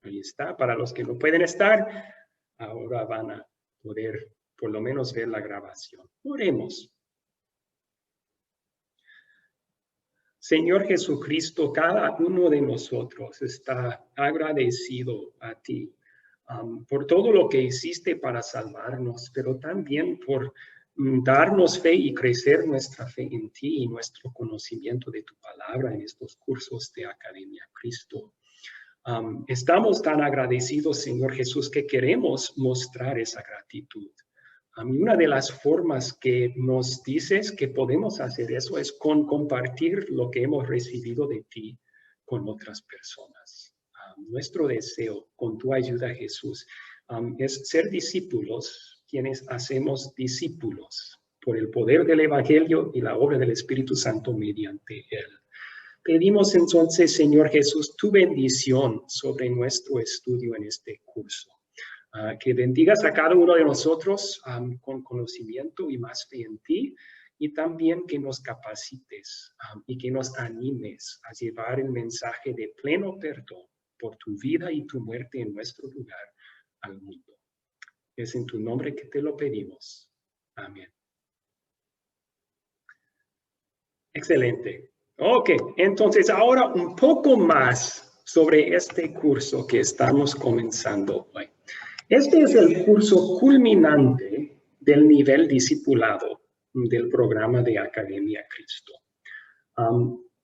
Ahí está. Para los que no pueden estar, ahora van a poder por lo menos ver la grabación. Oremos. Señor Jesucristo, cada uno de nosotros está agradecido a ti por todo lo que hiciste para salvarnos, pero también por darnos fe y crecer nuestra fe en ti y nuestro conocimiento de tu palabra en estos cursos de Academia Cristo. Estamos tan agradecidos, Señor Jesús, que queremos mostrar esa gratitud. Una de las formas que nos dices que podemos hacer eso es con compartir lo que hemos recibido de ti con otras personas. Nuestro deseo, con tu ayuda, Jesús, es ser discípulos, quienes hacemos discípulos por el poder del Evangelio y la obra del Espíritu Santo mediante él. Pedimos entonces, Señor Jesús, tu bendición sobre nuestro estudio en este curso. Que bendigas a cada uno de nosotros con conocimiento y más fe en ti, y también que nos capacites y que nos animes a llevar el mensaje de pleno perdón por tu vida y tu muerte en nuestro lugar al mundo. Es en tu nombre que te lo pedimos. Amén. Excelente. Ok, entonces ahora un poco más sobre este curso que estamos comenzando hoy. Este es el curso culminante del nivel discipulado del programa de Academia Cristo.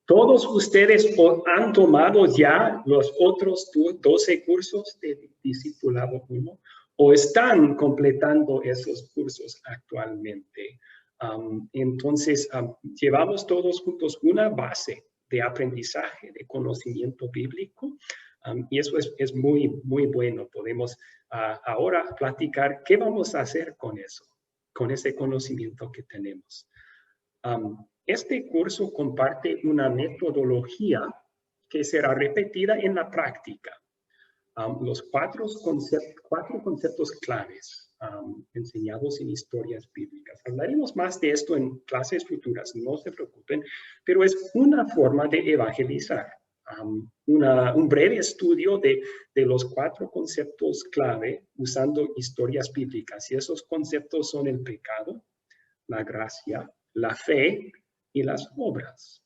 Todos ustedes han tomado ya los otros 12 cursos de Discipulado 1 o están completando esos cursos actualmente. Entonces, llevamos todos juntos una base de aprendizaje, de conocimiento bíblico, y eso es muy, muy bueno. Podemos ahora platicar qué vamos a hacer con eso, con ese conocimiento que tenemos. Este curso comparte una metodología que será repetida en la práctica. Los cuatro conceptos claves enseñados en historias bíblicas. Hablaremos más de esto en clases futuras, no se preocupen, pero es una forma de evangelizar. Un breve estudio de los 4 conceptos clave usando historias bíblicas. Y esos conceptos son el pecado, la gracia, la fe y las obras.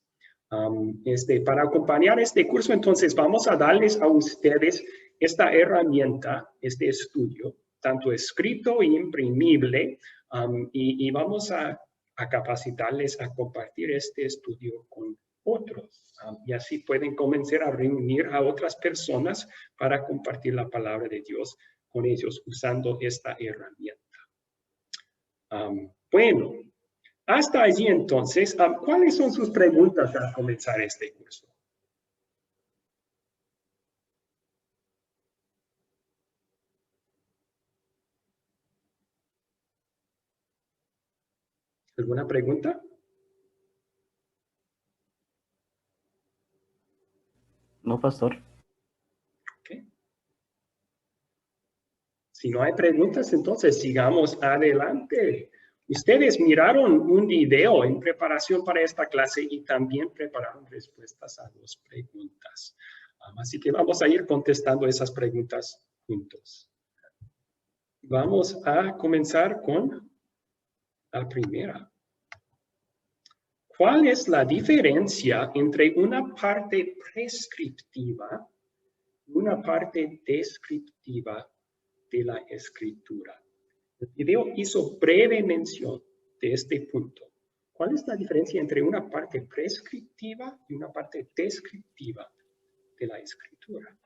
Para acompañar este curso, entonces, vamos a darles a ustedes esta herramienta, este estudio, tanto escrito e imprimible, y vamos a capacitarles a compartir este estudio con otros. Y así pueden comenzar a reunir a otras personas para compartir la palabra de Dios con ellos usando esta herramienta. Bueno, hasta allí entonces, ¿cuáles son sus preguntas al comenzar este curso? ¿Alguna pregunta? No, pastor. Okay. Si no hay preguntas, entonces sigamos adelante. Ustedes miraron un video en preparación para esta clase y también prepararon respuestas a 2 preguntas. Así que vamos a ir contestando esas preguntas juntos. Vamos a comenzar con la primera. ¿Cuál es la diferencia entre una parte prescriptiva y una parte descriptiva de la Escritura? El video hizo breve mención de este punto. ¿Cuál es la diferencia entre una parte prescriptiva y una parte descriptiva de la Escritura?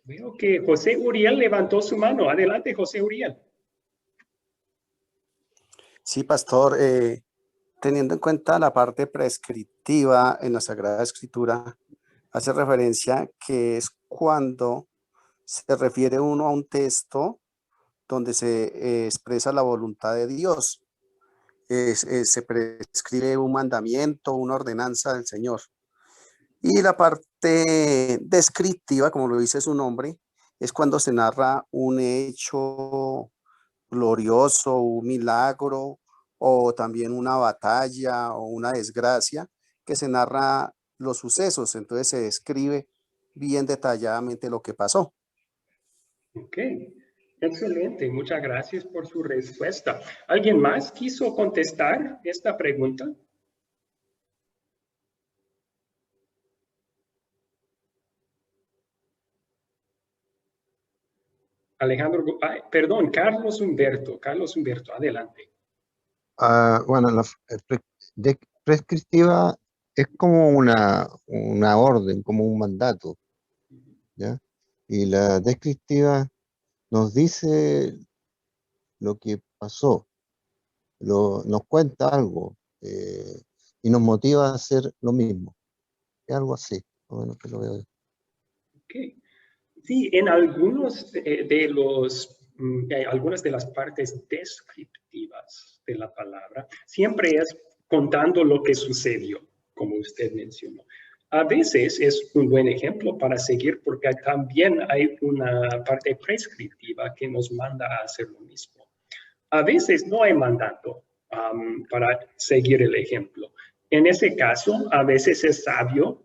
Veo que José Uriel levantó su mano. Adelante, José Uriel. Sí, pastor, teniendo en cuenta la parte prescriptiva en la Sagrada Escritura, hace referencia que es cuando se refiere uno a un texto donde se expresa la voluntad de Dios. Se prescribe un mandamiento, una ordenanza del Señor. Y la parte descriptiva, como lo dice su nombre, es cuando se narra un hecho glorioso, un milagro, o también una batalla o una desgracia, que se narra los sucesos. Entonces se describe bien detalladamente lo que pasó. Ok, excelente. Muchas gracias por su respuesta. ¿Alguien más quiso contestar esta pregunta? Alejandro, perdón, Carlos Humberto. Carlos Humberto, adelante. Bueno, prescriptiva es como una orden, como un mandato, ¿ya? Y la descriptiva nos dice lo que pasó, nos cuenta algo y nos motiva a hacer lo mismo. Es algo así, o menos que lo veo yo. Ok. Sí, en algunos de algunas de las partes descriptivas de la palabra, siempre es contando lo que sucedió, como usted mencionó. A veces es un buen ejemplo para seguir porque también hay una parte prescriptiva que nos manda a hacer lo mismo. A veces no hay mandato para seguir el ejemplo. En ese caso, a veces es sabio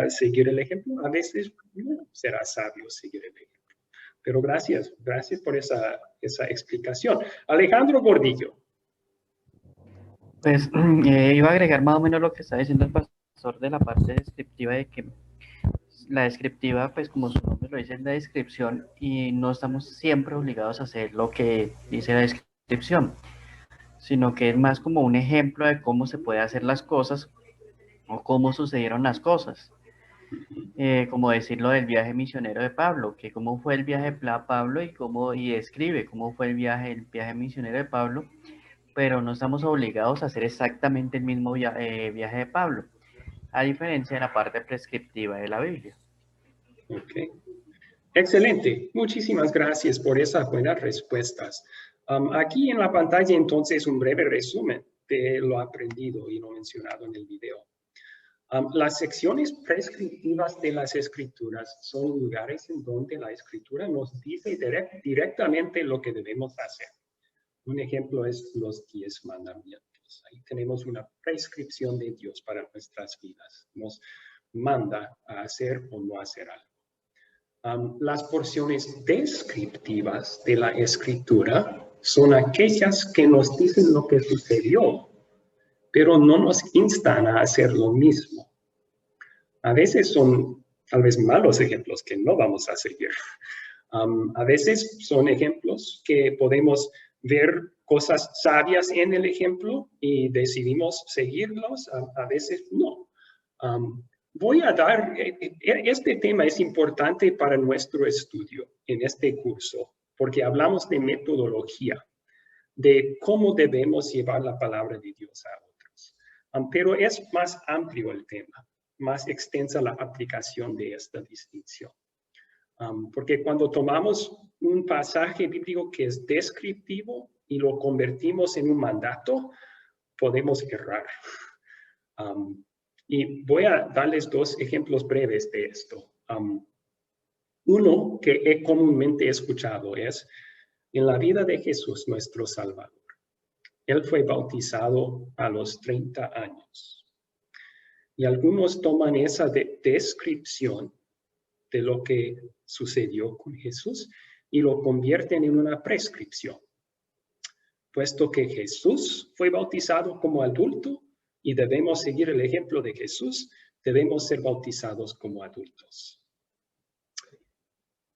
seguir el ejemplo, a veces no será sabio seguir el ejemplo. Pero gracias por esa explicación. Alejandro Gordillo. Pues iba a agregar más o menos lo que está diciendo el pastor de la parte descriptiva, de que la descriptiva, pues como su nombre lo dice, es la descripción y no estamos siempre obligados a hacer lo que dice la descripción, sino que es más como un ejemplo de cómo se puede hacer las cosas o cómo sucedieron las cosas. Como decirlo del viaje misionero de Pablo, que cómo fue el viaje de Pablo y describe cómo fue el viaje misionero de Pablo, pero no estamos obligados a hacer exactamente el mismo viaje de Pablo, a diferencia de la parte prescriptiva de la Biblia. Ok. Excelente. Muchísimas gracias por esas buenas respuestas. Aquí en la pantalla entonces un breve resumen de lo aprendido y lo mencionado en el video. Las secciones prescriptivas de las escrituras son lugares en donde la escritura nos dice directamente lo que debemos hacer. Un ejemplo es los 10 mandamientos. Ahí tenemos una prescripción de Dios para nuestras vidas. Nos manda a hacer o no hacer algo. Las porciones descriptivas de la escritura son aquellas que nos dicen lo que sucedió, pero no nos instan a hacer lo mismo. A veces son tal vez malos ejemplos que no vamos a seguir. A veces son ejemplos que podemos ver cosas sabias en el ejemplo y decidimos seguirlos, a veces no. Voy a dar, este tema es importante para nuestro estudio en este curso, porque hablamos de metodología, de cómo debemos llevar la palabra de Dios a otros. Pero es más amplio el tema, más extensa la aplicación de esta distinción. Porque cuando tomamos un pasaje bíblico que es descriptivo y lo convertimos en un mandato, podemos errar. Y voy a darles dos ejemplos breves de esto. Uno que he comúnmente escuchado es en la vida de Jesús, nuestro Salvador. Él fue bautizado a los 30 años. Y algunos toman esa descripción de lo que sucedió con Jesús y lo convierten en una prescripción. Puesto que Jesús fue bautizado como adulto y debemos seguir el ejemplo de Jesús, debemos ser bautizados como adultos.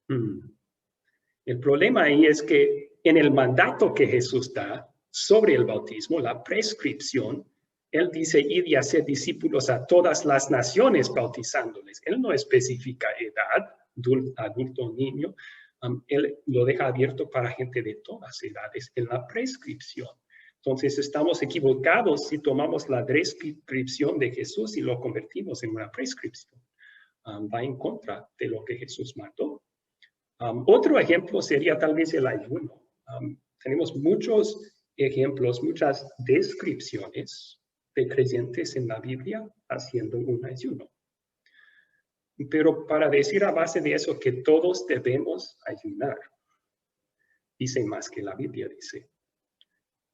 El problema ahí es que en el mandato que Jesús da sobre el bautismo, la prescripción, Él dice, id y hacer discípulos a todas las naciones bautizándoles. Él no especifica edad, adulto o niño. Él lo deja abierto para gente de todas edades en la prescripción. Entonces estamos equivocados si tomamos la descripción de Jesús y lo convertimos en una prescripción. Va en contra de lo que Jesús mandó. Otro ejemplo sería tal vez el ayuno. Tenemos muchos ejemplos, muchas descripciones de creyentes en la Biblia haciendo un ayuno. Pero para decir a base de eso que todos debemos ayunar, dice más que la Biblia dice.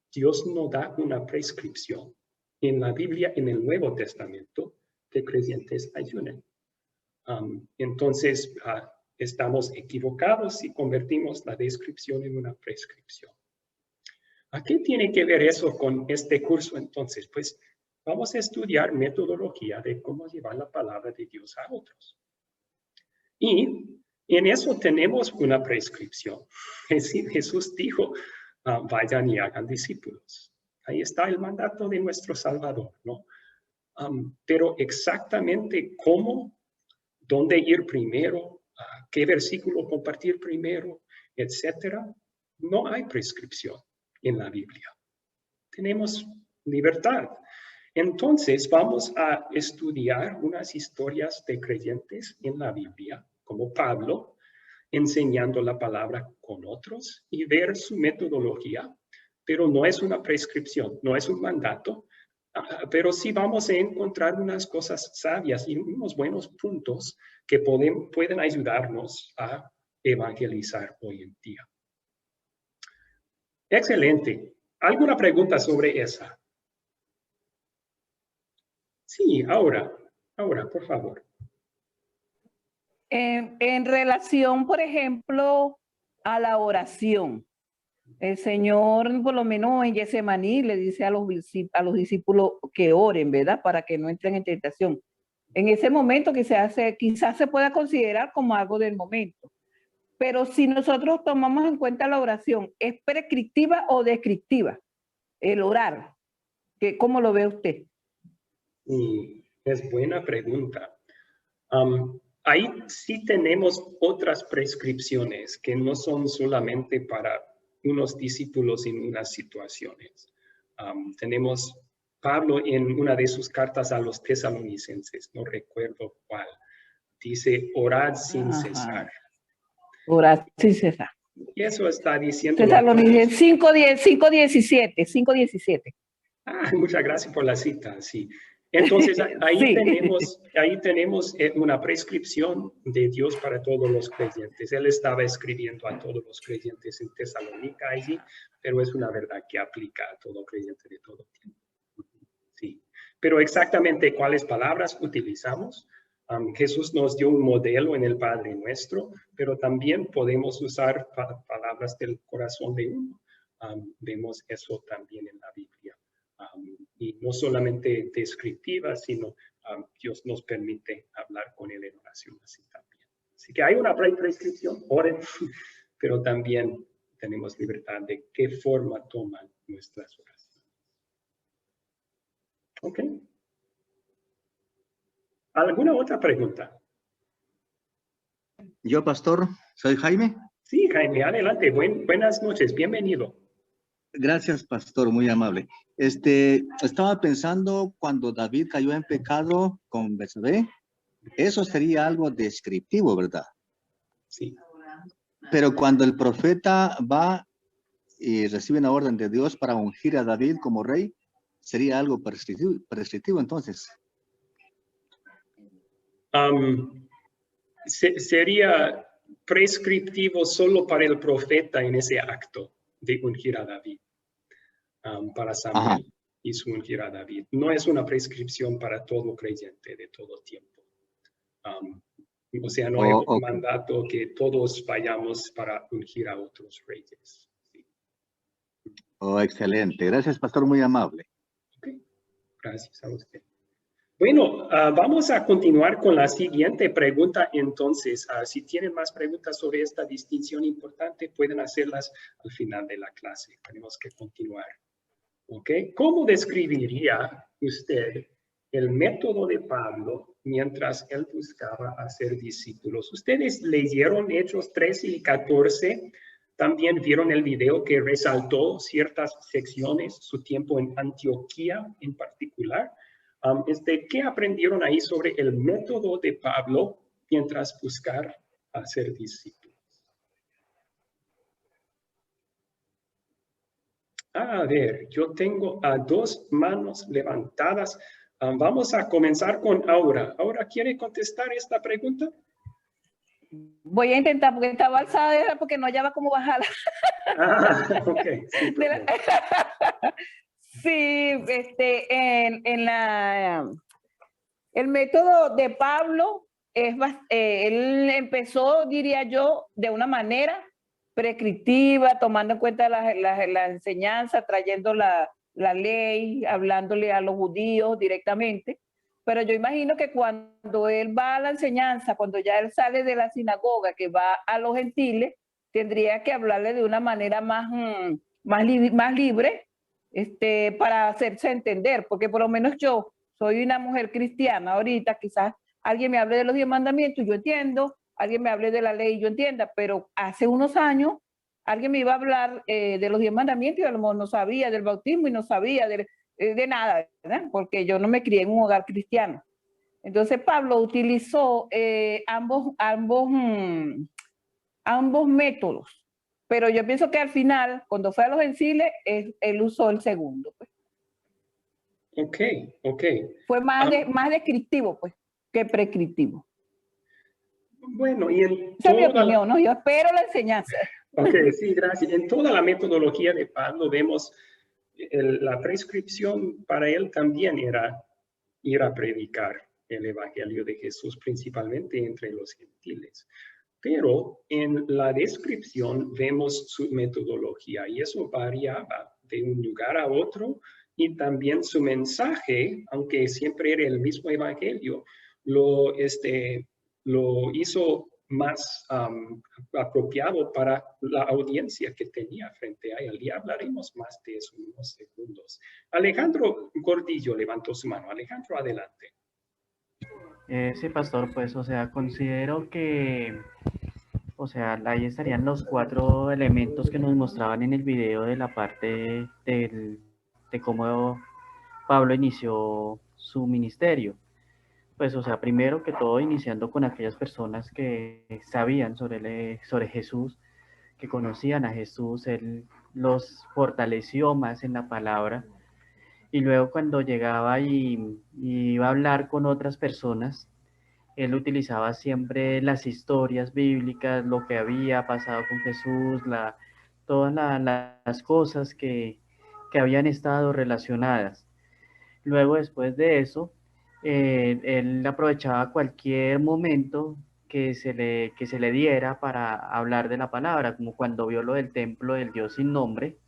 Dios no da una prescripción en la Biblia, en el Nuevo Testamento, que creyentes ayunen. Entonces, estamos equivocados si convertimos la descripción en una prescripción. ¿A qué tiene que ver eso con este curso entonces? Pues vamos a estudiar metodología de cómo llevar la palabra de Dios a otros. Y en eso tenemos una prescripción. Jesús dijo, vayan y hagan discípulos. Ahí está el mandato de nuestro Salvador, ¿no? Pero exactamente cómo, dónde ir primero, qué versículo compartir primero, etcétera, no hay prescripción en la Biblia. Tenemos libertad. Entonces vamos a estudiar unas historias de creyentes en la Biblia, como Pablo, enseñando la palabra con otros y ver su metodología, pero no es una prescripción, no es un mandato, pero sí vamos a encontrar unas cosas sabias y unos buenos puntos que pueden ayudarnos a evangelizar hoy en día. Excelente. ¿Alguna pregunta sobre esa? Sí, ahora, por favor. En relación, por ejemplo, a la oración, el Señor, por lo menos en Getsemaní, le dice a los discípulos que oren, ¿verdad? Para que no entren en tentación. En ese momento que se hace, quizás se pueda considerar como algo del momento. Pero si nosotros tomamos en cuenta la oración, ¿es prescriptiva o descriptiva? El orar, ¿cómo lo ve usted? Sí, es buena pregunta. Ahí sí tenemos otras prescripciones que no son solamente para unos discípulos en unas situaciones. Tenemos Pablo en una de sus cartas a los tesalonicenses, no recuerdo cuál, dice, orad sin cesar. Orad sin cesar. Y eso está diciendo... Tesalonicenses 5:17. Muchas gracias por la cita, sí. Entonces, ahí, sí. ahí tenemos una prescripción de Dios para todos los creyentes. Él estaba escribiendo a todos los creyentes en Tesalónica allí, pero es una verdad que aplica a todo creyente de todo tiempo. Sí. Pero exactamente cuáles palabras utilizamos. Jesús nos dio un modelo en el Padre Nuestro, pero también podemos usar palabras del corazón de uno. Vemos eso también en la Biblia. Y no solamente descriptiva, sino Dios nos permite hablar con Él en oración así también. Así que hay una prescripción, oren, pero también tenemos libertad de qué forma toman nuestras oraciones. ¿Ok? ¿Alguna otra pregunta? Yo, pastor, soy Jaime. Sí, Jaime, adelante. Buenas noches, bienvenido. Gracias, pastor, muy amable. Estaba pensando cuando David cayó en pecado con Betsabé, eso sería algo descriptivo, ¿verdad? Sí. Pero cuando el profeta va y recibe una orden de Dios para ungir a David como rey, sería algo prescriptivo entonces. Sería prescriptivo solo para el profeta en ese acto de ungir a David. Para Samuel y su ungir a David. No es una prescripción para todo creyente de todo tiempo. O sea, no hay un mandato que todos vayamos para ungir a otros reyes. Sí. Oh, excelente. Gracias, pastor, muy amable. Okay. Gracias a usted. Bueno, vamos a continuar con la siguiente pregunta. Entonces, si tienen más preguntas sobre esta distinción importante, pueden hacerlas al final de la clase. Tenemos que continuar. ¿Okay? ¿Cómo describiría usted el método de Pablo mientras él buscaba hacer discípulos? Ustedes leyeron Hechos 13 y 14, también vieron el video que resaltó ciertas secciones, su tiempo en Antioquía en particular. ¿Qué aprendieron ahí sobre el método de Pablo mientras buscaba hacer discípulos? A ver, yo tengo a dos manos levantadas. Vamos a comenzar con Aura. ¿Aura quiere contestar esta pregunta? Voy a intentar, porque estaba alzada, porque no hallaba cómo bajarla. Ok. Sí, el método de Pablo él empezó, diría yo, de una manera prescriptiva, tomando en cuenta la enseñanza, trayendo la ley, hablándole a los judíos directamente. Pero yo imagino que cuando él va a la enseñanza, cuando ya él sale de la sinagoga, que va a los gentiles, tendría que hablarle de una manera más libre, para hacerse entender, porque por lo menos yo soy una mujer cristiana ahorita, quizás alguien me hable de los 10 mandamientos, yo entiendo, alguien me hable de la ley, yo entienda, pero hace unos años alguien me iba a hablar de los 10 mandamientos y a lo mejor no sabía del bautismo y no sabía de nada, ¿verdad? Porque yo no me crié en un hogar cristiano. Entonces Pablo utilizó ambos métodos, pero yo pienso que al final, cuando fue a los gentiles, él usó el segundo. Pues. Ok. Fue más descriptivo, pues, que prescriptivo. Bueno, y en esa es mi opinión, ¿no? Yo espero la enseñanza. Ok, sí, gracias. En toda la metodología de Pablo vemos la prescripción para él también era ir a predicar el evangelio de Jesús, principalmente entre los gentiles. Pero en la descripción vemos su metodología y eso variaba de un lugar a otro y también su mensaje, aunque siempre era el mismo evangelio, lo hizo más apropiado para la audiencia que tenía frente a él. Y hablaremos más de eso en unos segundos. Alejandro Gordillo levantó su mano. Alejandro, adelante. Sí, pastor, pues, o sea, considero que, o sea, ahí estarían los 4 elementos que nos mostraban en el video de la parte de cómo Pablo inició su ministerio. Pues, o sea, primero que todo, iniciando con aquellas personas que sabían sobre Jesús, que conocían a Jesús, él los fortaleció más en la palabra. Y luego cuando llegaba y iba a hablar con otras personas, él utilizaba siempre las historias bíblicas, lo que había pasado con Jesús, todas las cosas que habían estado relacionadas. Luego, después de eso, él aprovechaba cualquier momento que se le diera para hablar de la palabra, como cuando vio lo del templo del Dios sin nombre.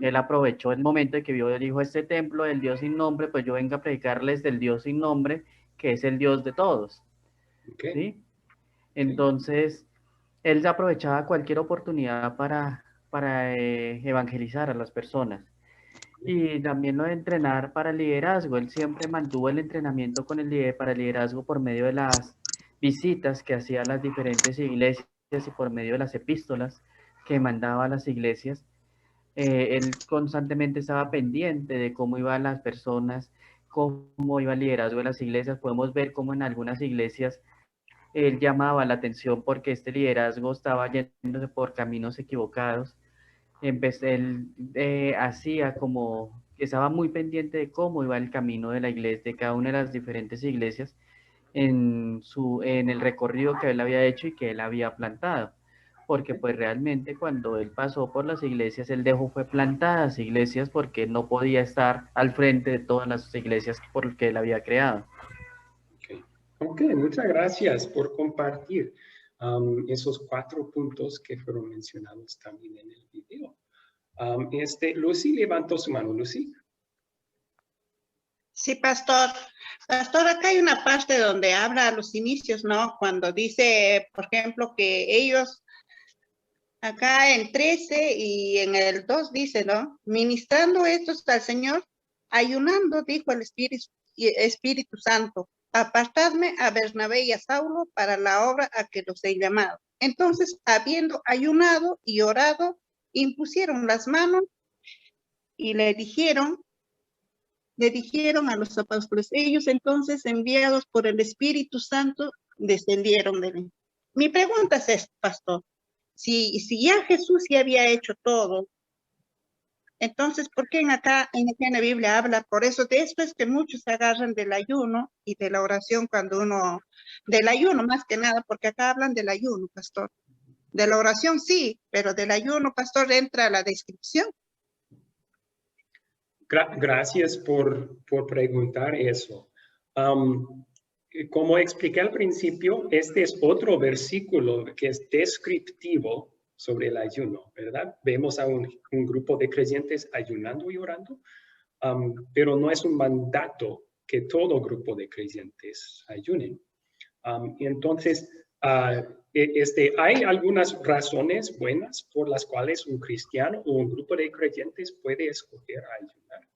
Él aprovechó el momento de que vio, él dijo, este templo del Dios sin nombre, pues yo vengo a predicarles del Dios sin nombre, que es el Dios de todos. Okay. ¿Sí? Entonces, él aprovechaba cualquier oportunidad para evangelizar a las personas. Y también lo de entrenar para el liderazgo. Él siempre mantuvo el entrenamiento para el liderazgo por medio de las visitas que hacía a las diferentes iglesias y por medio de las epístolas que mandaba a las iglesias. Él constantemente estaba pendiente de cómo iban las personas, cómo iba el liderazgo de las iglesias. Podemos ver cómo en algunas iglesias él llamaba la atención porque este liderazgo estaba yéndose por caminos equivocados. Él hacía como que estaba muy pendiente de cómo iba el camino de la iglesia, de cada una de las diferentes iglesias, en el recorrido que él había hecho y que él había plantado. Porque pues realmente cuando él pasó por las iglesias, él fue plantadas iglesias porque no podía estar al frente de todas las iglesias por que él había creado. Ok, muchas gracias por compartir esos 4 puntos que fueron mencionados también en el video. Lucy levantó su mano. Lucy. Sí, pastor. Pastor, acá hay una parte donde habla a los inicios, ¿no? Cuando dice, por ejemplo, que ellos, acá en 13 y en el 2 dice, ¿no? Ministrando estos al Señor, ayunando, dijo el Espíritu Santo, apartadme a Bernabé y a Saulo para la obra a que los he llamado. Entonces, habiendo ayunado y orado, impusieron las manos y le dijeron a los apóstoles, ellos entonces enviados por el Espíritu Santo descendieron de él. Mi pregunta es esta, pastor, si ya Jesús ya había hecho todo, entonces ¿por qué en la Biblia habla? Por eso de esto es que muchos se agarran del ayuno y de la oración del ayuno más que nada, porque acá hablan del ayuno, pastor. De la oración sí, pero del ayuno, pastor, entra la descripción. Gracias por preguntar eso. como expliqué al principio, este es otro versículo que es descriptivo sobre el ayuno, ¿verdad? Vemos a un grupo de creyentes ayunando y orando, pero no es un mandato que todo grupo de creyentes ayunen. Entonces, hay algunas razones buenas por las cuales un cristiano o un grupo de creyentes puede escoger ayunar.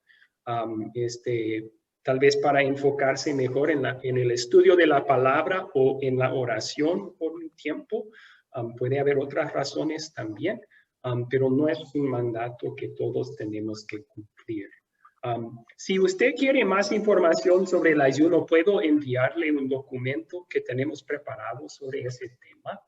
Tal vez para enfocarse mejor en el estudio de la palabra o en la oración por un tiempo. Puede haber otras razones también, pero no es un mandato que todos tenemos que cumplir. Si usted quiere más información sobre el ayuno, puedo enviarle un documento que tenemos preparado sobre ese tema.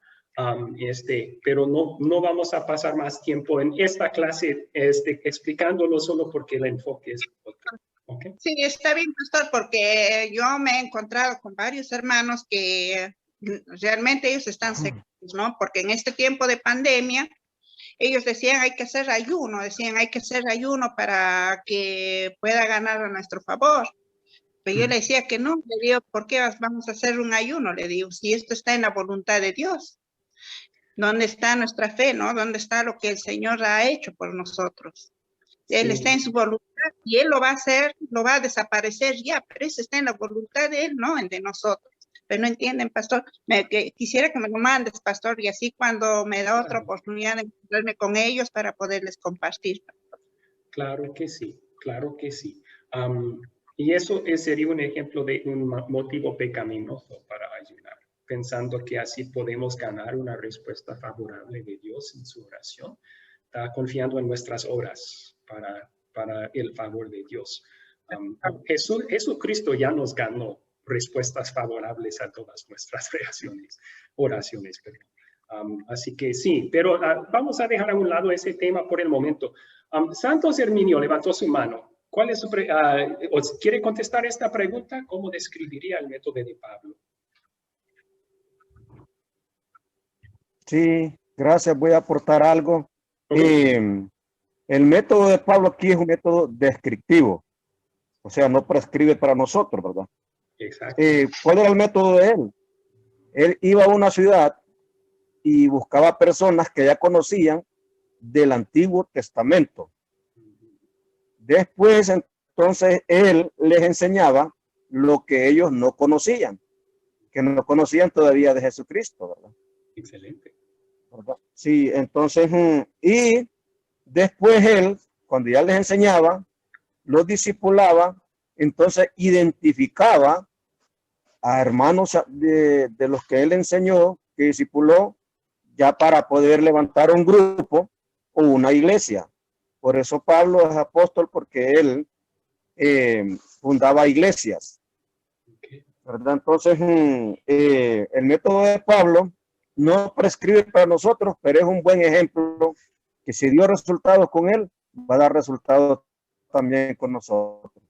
Pero no vamos a pasar más tiempo en esta clase explicándolo solo porque el enfoque es otro. Okay. Sí, está bien, pastor, porque yo me he encontrado con varios hermanos que realmente ellos están secos, ¿no? Porque en este tiempo de pandemia, ellos decían hay que hacer ayuno, para que pueda ganar a nuestro favor. Pero yo le decía que no, le digo, ¿por qué vamos a hacer un ayuno? Le digo, si esto está en la voluntad de Dios. ¿Dónde está nuestra fe, no? ¿Dónde está lo que el Señor ha hecho por nosotros? Él está en su voluntad y Él lo va a hacer, lo va a desaparecer ya, pero eso está en la voluntad de Él, no en de nosotros. Pero no entienden, pastor. Quisiera que me lo mandes, pastor, y así cuando me da otra oportunidad de encontrarme con ellos para poderles compartir. Claro que sí, claro que sí. Y eso sería un ejemplo de un motivo pecaminoso para ayunar, pensando que así podemos ganar una respuesta favorable de Dios en su oración. Está confiando en nuestras obras para el favor de Dios. Jesucristo ya nos ganó respuestas favorables a todas nuestras oraciones. Así que sí, pero vamos a dejar a un lado ese tema por el momento. Santos Herminio levantó su mano. ¿Cuál es ¿Quiere contestar esta pregunta? ¿Cómo describiría el método de Pablo? Sí, gracias. Voy a aportar algo. Okay. El método de Pablo aquí es un método descriptivo. O sea, no prescribe para nosotros, ¿verdad? Exacto. ¿Cuál era el método de él? Él iba a una ciudad y buscaba personas que ya conocían del Antiguo Testamento. Después, entonces, él les enseñaba lo que ellos no conocían, que no conocían todavía de Jesucristo, ¿verdad? Excelente. ¿Verdad? Sí, entonces, y después él, cuando ya les enseñaba, los discipulaba, entonces identificaba a hermanos de los que él enseñó, que discipuló, ya para poder levantar un grupo o una iglesia. Por eso Pablo es apóstol, porque él fundaba iglesias. ¿Verdad? Entonces, el método de Pablo no prescribe para nosotros, pero es un buen ejemplo que si dio resultados con él, va a dar resultados también con nosotros.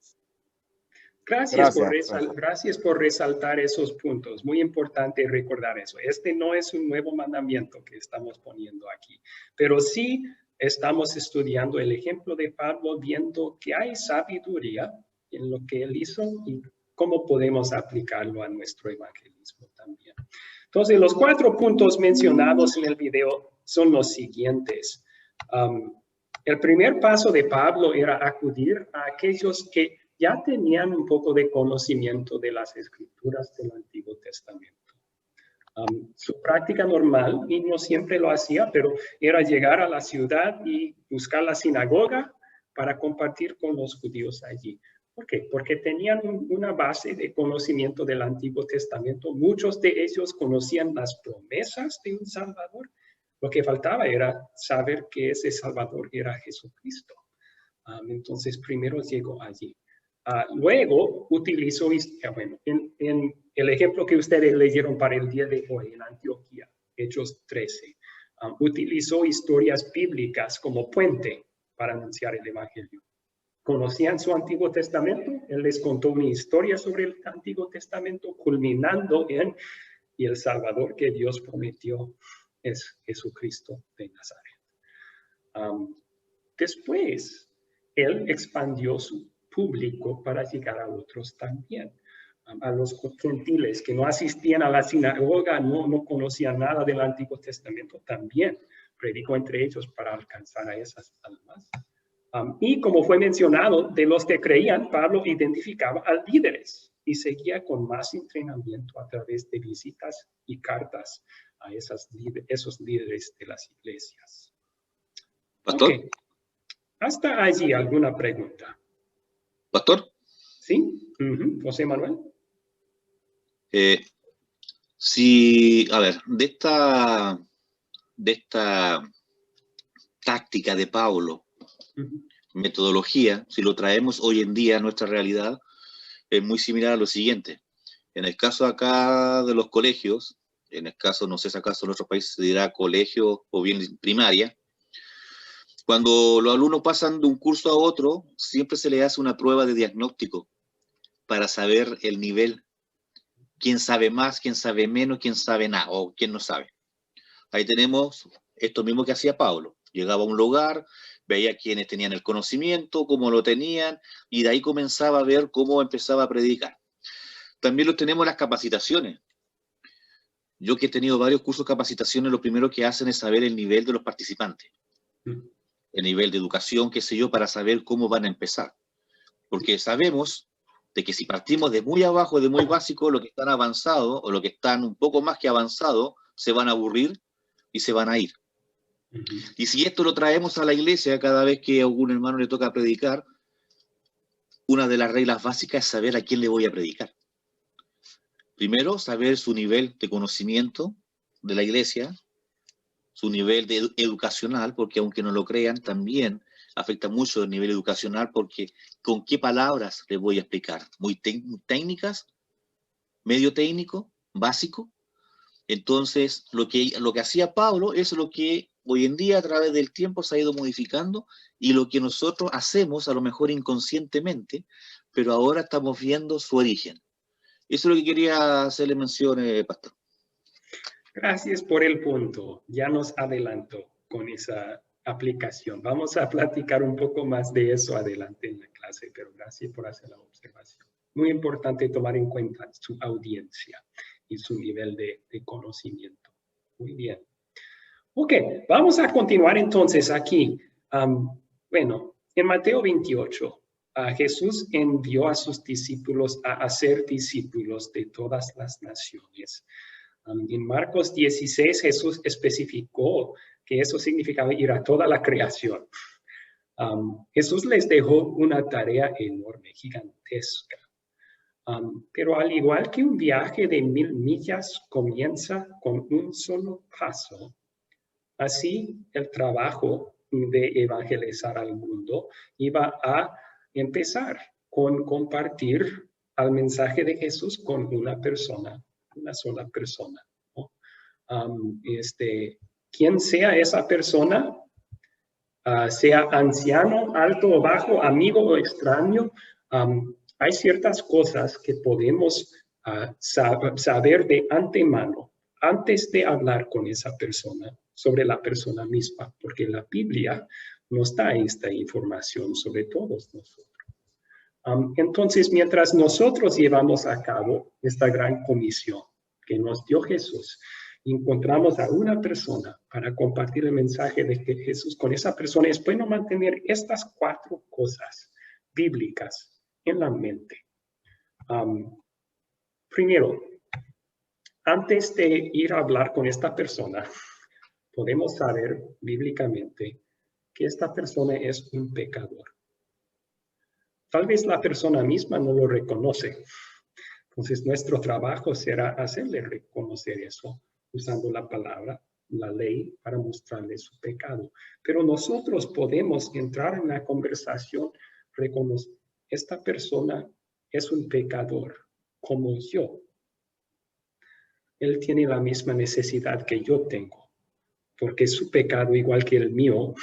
Gracias por resaltar esos puntos. Muy importante recordar eso. Este no es un nuevo mandamiento que estamos poniendo aquí, pero sí estamos estudiando el ejemplo de Pablo, viendo que hay sabiduría en lo que él hizo y cómo podemos aplicarlo a nuestro evangelismo también. Entonces, los 4 puntos mencionados en el video son los siguientes. El primer paso de Pablo era acudir a aquellos que ya tenían un poco de conocimiento de las escrituras del Antiguo Testamento. Su práctica normal, y no siempre lo hacía, pero era llegar a la ciudad y buscar la sinagoga para compartir con los judíos allí. ¿Por qué? Porque tenían una base de conocimiento del Antiguo Testamento. Muchos de ellos conocían las promesas de un Salvador. Lo que faltaba era saber que ese Salvador era Jesucristo. Entonces, primero llegó allí. Luego utilizó, en el ejemplo que ustedes leyeron para el día de hoy en Antioquía, Hechos 13, utilizó historias bíblicas como puente para anunciar el evangelio. ¿Conocían su Antiguo Testamento? Él les contó una historia sobre el Antiguo Testamento, culminando en y el Salvador que Dios prometió es Jesucristo de Nazaret. Después, él expandió su público para llegar a otros también. a los gentiles que no asistían a la sinagoga, no conocían nada del Antiguo Testamento, también predicó entre ellos para alcanzar a esas almas. Y como fue mencionado, de los que creían, Pablo identificaba a líderes y seguía con más entrenamiento a través de visitas y cartas a esos líderes de las iglesias. Pastor. Okay. Hasta allí, ¿alguna pregunta? Pastor. ¿Sí? José Manuel. A ver, de esta táctica de Pablo, metodología, si lo traemos hoy en día a nuestra realidad, es muy similar a lo siguiente. En el caso acá de los colegios, en el caso, no sé si acaso en otros países se dirá colegio o bien primaria, cuando los alumnos pasan de un curso a otro, siempre se les hace una prueba de diagnóstico para saber el nivel. Quién sabe más, quién sabe menos, quién sabe nada o quién no sabe. Ahí tenemos esto mismo que hacía Pablo. Llegaba a un lugar, veía quiénes tenían el conocimiento, cómo lo tenían, y de ahí comenzaba a ver cómo empezaba a predicar. También lo tenemos en las capacitaciones. Yo que he tenido varios cursos de capacitaciones, lo primero que hacen es saber el nivel de los participantes. El nivel de educación, qué sé yo, para saber cómo van a empezar. Porque sabemos de que si partimos de muy abajo, de muy básico, los que están avanzados o los que están un poco más que avanzados, se van a aburrir y se van a ir. Y si esto lo traemos a la iglesia, cada vez que a algún hermano le toca predicar, una de las reglas básicas es saber a quién le voy a predicar. Primero, saber su nivel de conocimiento de la iglesia, su nivel educacional, porque aunque no lo crean, también afecta mucho el nivel educacional, porque con qué palabras les voy a explicar. Muy técnicas, medio técnico, básico. Entonces, lo que hacía Pablo es lo que hoy en día a través del tiempo se ha ido modificando y lo que nosotros hacemos a lo mejor inconscientemente, pero ahora estamos viendo su origen. Eso es lo que quería hacerle mención, Pastor. Gracias por el punto. Ya nos adelantó con esa aplicación. Vamos a platicar un poco más de eso adelante en la clase, pero gracias por hacer la observación. Muy importante tomar en cuenta su audiencia y su nivel de conocimiento. Muy bien. Ok, vamos a continuar entonces aquí. Bueno, en Mateo 28, Jesús envió a sus discípulos a hacer discípulos de todas las naciones. En Marcos 16, Jesús especificó que eso significaba ir a toda la creación. Jesús les dejó una tarea enorme, gigantesca. Pero al igual que un viaje de 1000 millas comienza con un solo paso, así el trabajo de evangelizar al mundo iba a empezar con compartir el mensaje de Jesús con una persona, una sola persona, ¿no? Quien sea esa persona, sea anciano, alto o bajo, amigo o extraño, hay ciertas cosas que podemos saber de antemano antes de hablar con esa persona sobre la persona misma, porque la Biblia nos da esta información sobre todos nosotros. Entonces, mientras nosotros llevamos a cabo esta gran comisión que nos dio Jesús, encontramos a una persona para compartir el mensaje de Jesús con esa persona. Es bueno mantener estas 4 cosas bíblicas en la mente. Primero, antes de ir a hablar con esta persona, podemos saber bíblicamente que esta persona es un pecador. Tal vez la persona misma no lo reconoce. Entonces, nuestro trabajo será hacerle reconocer eso, usando la palabra, la ley, para mostrarle su pecado. Pero nosotros podemos entrar en la conversación, reconocer, esta persona es un pecador como yo. Él tiene la misma necesidad que yo tengo, porque su pecado, igual que el mío,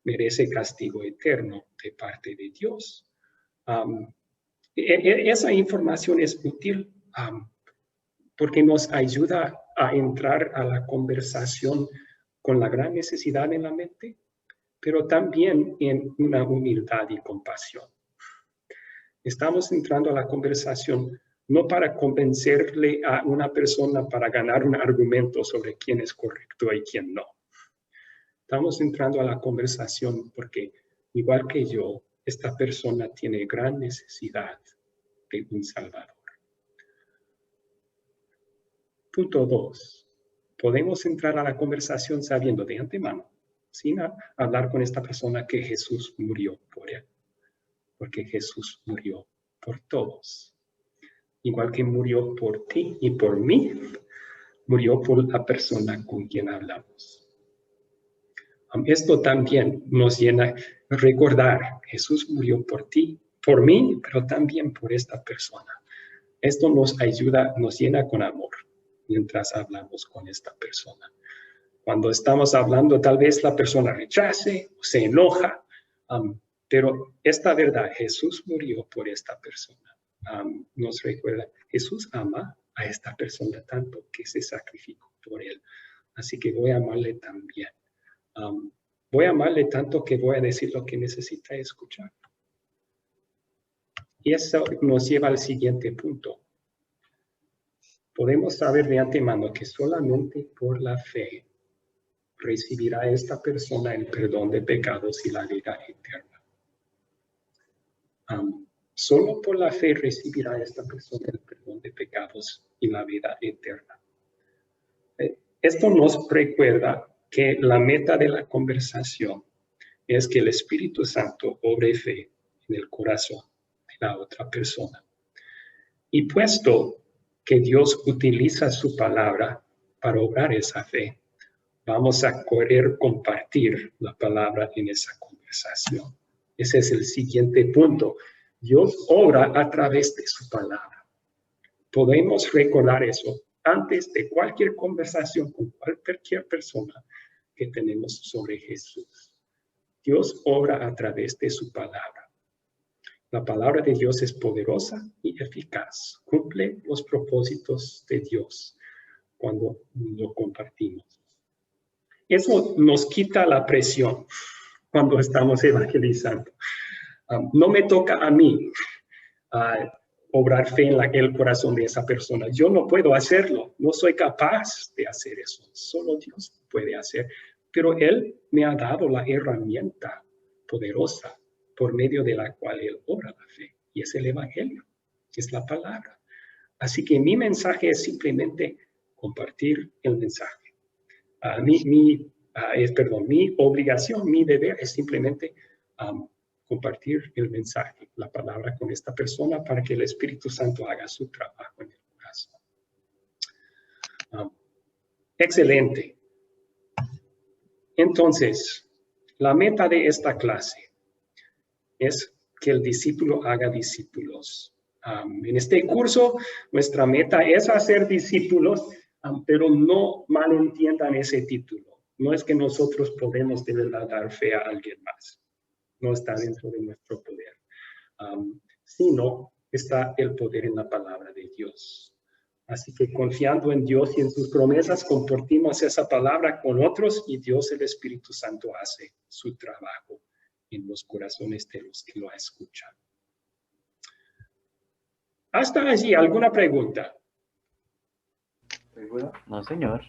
merece castigo eterno de parte de Dios. Esa información es útil porque nos ayuda a entrar a la conversación con la gran necesidad en la mente, pero también en una humildad y compasión. Estamos entrando a la conversación no para convencerle a una persona para ganar un argumento sobre quién es correcto y quién no. Estamos entrando a la conversación porque, igual que yo, esta persona tiene gran necesidad de un Salvador. Punto 2. Podemos entrar a la conversación sabiendo de antemano, sin hablar con esta persona, que Jesús murió por él. Porque Jesús murió por todos. Igual que murió por ti y por mí, murió por la persona con quien hablamos. Esto también nos llena de recordar, Jesús murió por ti, por mí, pero también por esta persona. Esto nos ayuda, nos llena con amor mientras hablamos con esta persona. Cuando estamos hablando, tal vez la persona rechace o se enoja, pero esta verdad, Jesús murió por esta persona. Nos recuerda, Jesús ama a esta persona tanto que se sacrificó por él. Así que voy a amarle también. Voy a amarle tanto que voy a decir lo que necesita escuchar. Y eso nos lleva al siguiente punto. Podemos saber de antemano que solamente por la fe recibirá esta persona el perdón de pecados y la vida eterna. Solo por la fe recibirá esta persona el perdón de pecados y la vida eterna. Esto nos recuerda que la meta de la conversación es que el Espíritu Santo obre fe en el corazón de la otra persona. Y puesto que Dios utiliza su palabra para obrar esa fe, vamos a querer compartir la palabra en esa conversación. Ese es el siguiente punto. Dios obra a través de su palabra. Podemos recordar eso antes de cualquier conversación con cualquier persona que tenemos sobre Jesús. Dios obra a través de su palabra. La palabra de Dios es poderosa y eficaz. Cumple los propósitos de Dios cuando lo compartimos. Eso nos quita la presión cuando estamos evangelizando. No me toca a mí obrar fe en el corazón de esa persona. Yo no puedo hacerlo. No soy capaz de hacer eso. Solo Dios puede hacer. Pero Él me ha dado la herramienta poderosa por medio de la cual Él obra la fe. Y es el Evangelio. Es la palabra. Así que mi mensaje es simplemente compartir el mensaje. Mi obligación, mi deber es simplemente compartir el mensaje, la palabra con esta persona para que el Espíritu Santo haga su trabajo en el corazón. Excelente. Entonces, la meta de esta clase es que el discípulo haga discípulos. En este curso, nuestra meta es hacer discípulos, pero no malentiendan ese título. No es que nosotros podemos de verdad dar fe a alguien más. No está dentro de nuestro poder. Sino está el poder en la palabra de Dios. Así que confiando en Dios y en sus promesas, compartimos esa palabra con otros y Dios, el Espíritu Santo, hace su trabajo en los corazones de los que lo escuchan. Hasta allí, ¿alguna pregunta? No, señor.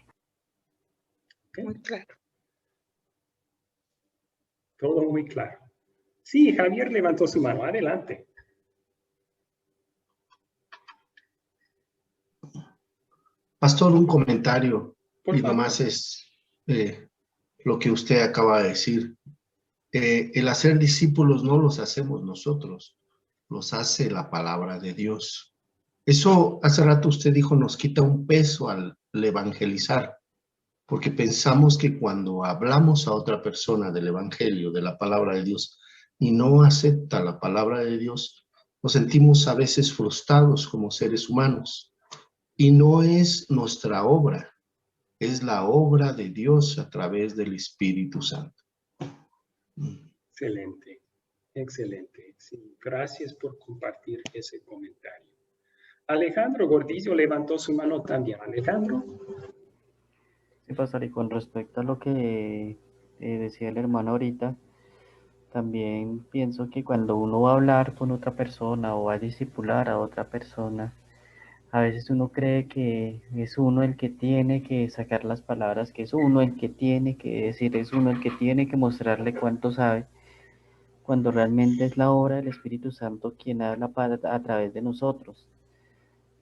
Okay. Muy claro. Todo muy claro. Sí, Javier levantó su mano. Adelante. Pastor, un comentario. Por Y favor. nomás es lo que usted acaba de decir. El hacer discípulos no los hacemos nosotros, los hace la palabra de Dios. Eso hace rato usted dijo, nos quita un peso al evangelizar, porque pensamos que cuando hablamos a otra persona del evangelio, de la palabra de Dios, y no acepta la palabra de Dios, nos sentimos a veces frustrados como seres humanos. Y no es nuestra obra, es la obra de Dios a través del Espíritu Santo. Excelente, excelente. Sí, gracias por compartir ese comentario. Alejandro Gordillo levantó su mano también. Alejandro. Sí, pastor, y con respecto a lo que decía el hermano ahorita, también pienso que cuando uno va a hablar con otra persona o va a discipular a otra persona, A veces uno cree que es uno el que tiene que sacar las palabras, que es uno el que tiene que decir, es uno el que tiene que mostrarle cuánto sabe, cuando realmente es la obra del Espíritu Santo quien habla a través de nosotros.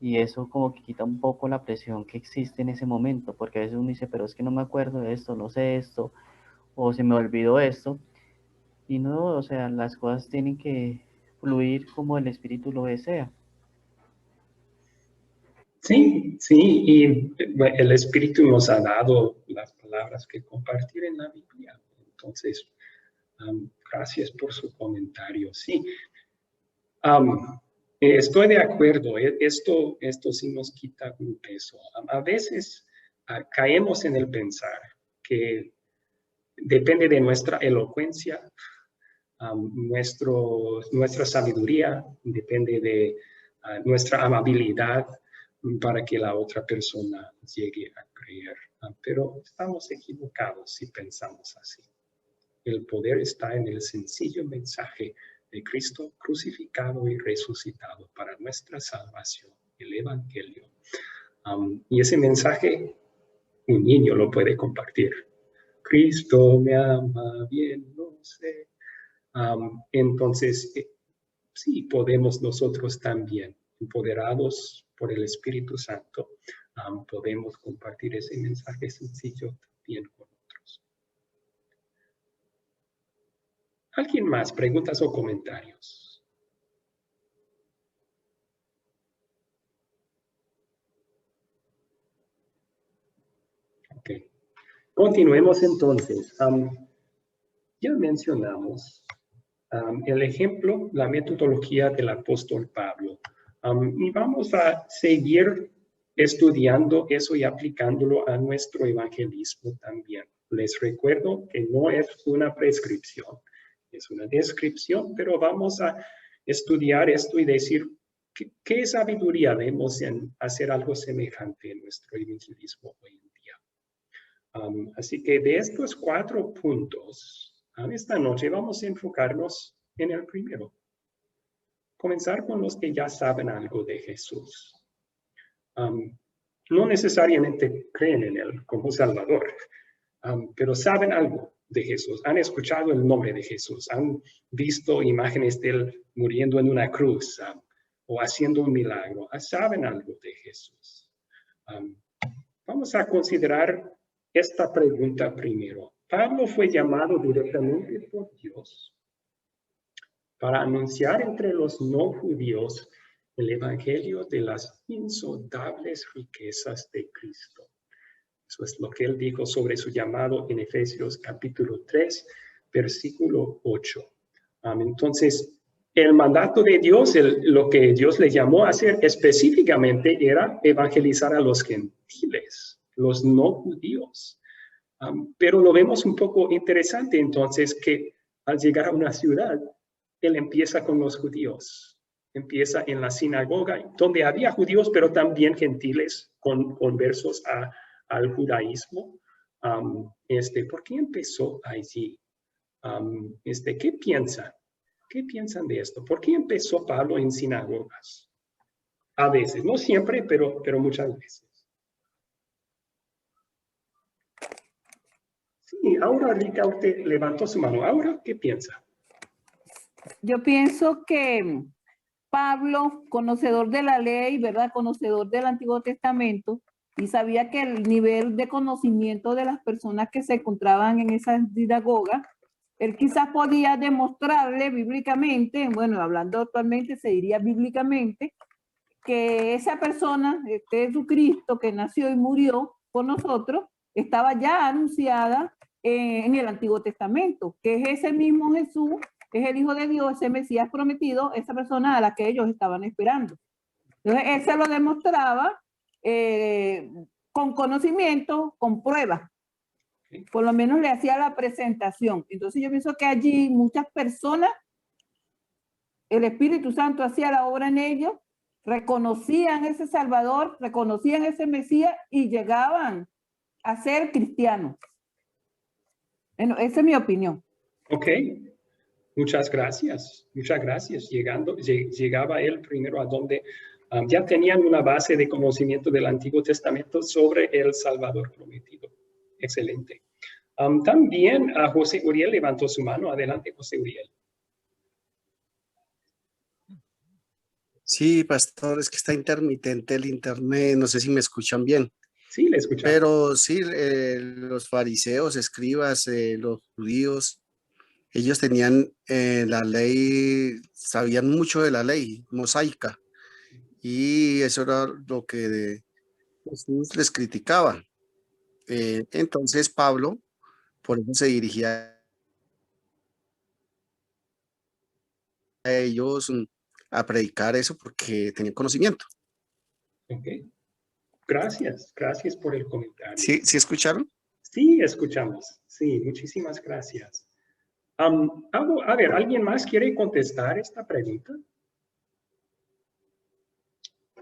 Y eso como que quita un poco la presión que existe en ese momento, porque a veces uno dice, pero es que no me acuerdo de esto, no sé esto, o se me olvidó esto. Y no, o sea, las cosas tienen que fluir como el Espíritu lo desea. Sí, sí, y el Espíritu nos ha dado las palabras que compartir en la Biblia. Entonces, gracias por su comentario. Sí, estoy de acuerdo. Esto sí nos quita un peso. A veces caemos en el pensar que depende de nuestra elocuencia, nuestra sabiduría, depende de nuestra amabilidad para que la otra persona llegue a creer. Pero estamos equivocados si pensamos así. El poder está en el sencillo mensaje de Cristo crucificado y resucitado para nuestra salvación, el Evangelio. Y ese mensaje un niño lo puede compartir. Cristo me ama, bien lo sé. Entonces, sí, podemos nosotros también, empoderados por el Espíritu Santo, podemos compartir ese mensaje sencillo también con otros. ¿Alguien más? ¿Preguntas o comentarios? Ok. Continuemos entonces. Ya mencionamos el ejemplo, la metodología del apóstol Pablo. Y vamos a seguir estudiando eso y aplicándolo a nuestro evangelismo también. Les recuerdo que no es una prescripción, es una descripción, pero vamos a estudiar esto y decir qué sabiduría vemos en hacer algo semejante en nuestro evangelismo hoy en día. Así que de estos 4 puntos, esta noche vamos a enfocarnos en el primero. Comenzar con los que ya saben algo de Jesús. No necesariamente creen en Él como Salvador, pero saben algo de Jesús. Han escuchado el nombre de Jesús, han visto imágenes de Él muriendo en una cruz o haciendo un milagro. Saben algo de Jesús. Vamos a considerar esta pregunta primero. Pablo fue llamado directamente por Dios para anunciar entre los no judíos el evangelio de las insondables riquezas de Cristo. Eso es lo que él dijo sobre su llamado en Efesios capítulo 3, versículo 8. Entonces, el mandato de Dios, lo que Dios le llamó a hacer específicamente era evangelizar a los gentiles, los no judíos. Pero lo vemos un poco interesante entonces que al llegar a una ciudad, él empieza con los judíos. Empieza en la sinagoga, donde había judíos, pero también gentiles conversos al judaísmo. ¿Por qué empezó allí? ¿Qué piensan? ¿Qué piensan de esto? ¿Por qué empezó Pablo en sinagogas? A veces, no siempre, pero muchas veces. Sí, Aura Rica, usted levantó su mano. Aura, ¿qué piensa? Yo pienso que Pablo, conocedor de la ley, ¿verdad? Conocedor del Antiguo Testamento, y sabía que el nivel de conocimiento de las personas que se encontraban en esa sinagoga, él quizás podía demostrarle bíblicamente, bueno, hablando actualmente se diría bíblicamente, que esa persona, Jesucristo, que nació y murió por nosotros, estaba ya anunciada en el Antiguo Testamento, que es ese mismo Jesús, es el Hijo de Dios, ese Mesías prometido, esa persona a la que ellos estaban esperando. Entonces, él se lo demostraba con conocimiento, con pruebas. Por lo menos le hacía la presentación. Entonces, yo pienso que allí muchas personas, el Espíritu Santo hacía la obra en ellos, reconocían ese Salvador, reconocían ese Mesías y llegaban a ser cristianos. Bueno, esa es mi opinión. Ok. Muchas gracias, muchas gracias. Llegaba él primero a donde Ya tenían una base de conocimiento del Antiguo Testamento sobre el Salvador prometido. Excelente. También José Uriel levantó su mano. Adelante, José Uriel. Sí, pastor, es que está intermitente el internet, no sé si me escuchan bien. Sí, le escuchamos. Pero sí, los fariseos, escribas, los judíos, ellos tenían la ley, sabían mucho de la ley mosaica, y eso era lo que Jesús les criticaba. Entonces Pablo, por eso se dirigía a ellos a predicar eso porque tenían conocimiento. Ok. Gracias por el comentario. ¿Sí escucharon? Sí, escuchamos. Sí, muchísimas gracias. A ver, ¿alguien más quiere contestar esta pregunta?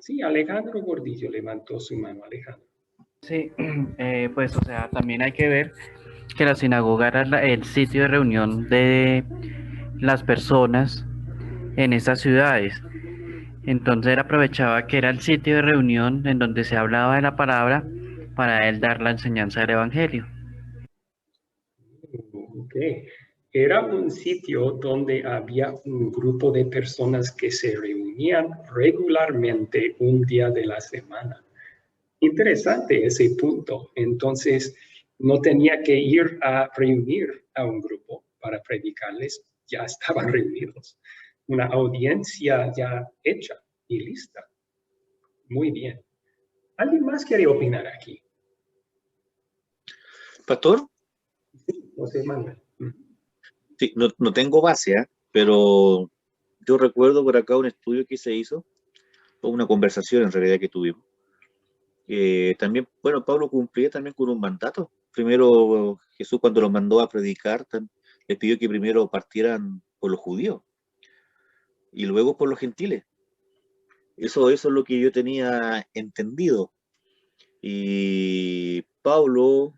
Sí, Alejandro Gordillo levantó su mano. Alejandro. Sí, pues, o sea, también hay que ver que la sinagoga era el sitio de reunión de las personas en estas ciudades. Entonces él aprovechaba que era el sitio de reunión en donde se hablaba de la palabra para él dar la enseñanza del evangelio. Ok. Era un sitio donde había un grupo de personas que se reunían regularmente un día de la semana. Interesante ese punto. Entonces, no tenía que ir a reunir a un grupo para predicarles, ya estaban reunidos. Una audiencia ya hecha y lista. Muy bien. ¿Alguien más quiere opinar aquí? Pastor, José Manuel. sí, no tengo base, pero yo recuerdo por acá un estudio que se hizo, o una conversación en realidad que tuvimos. También, bueno, Pablo cumplía también con un mandato. Primero, Jesús cuando los mandó a predicar, les pidió que primero partieran por los judíos y luego por los gentiles. Eso es lo que yo tenía entendido. Y Pablo,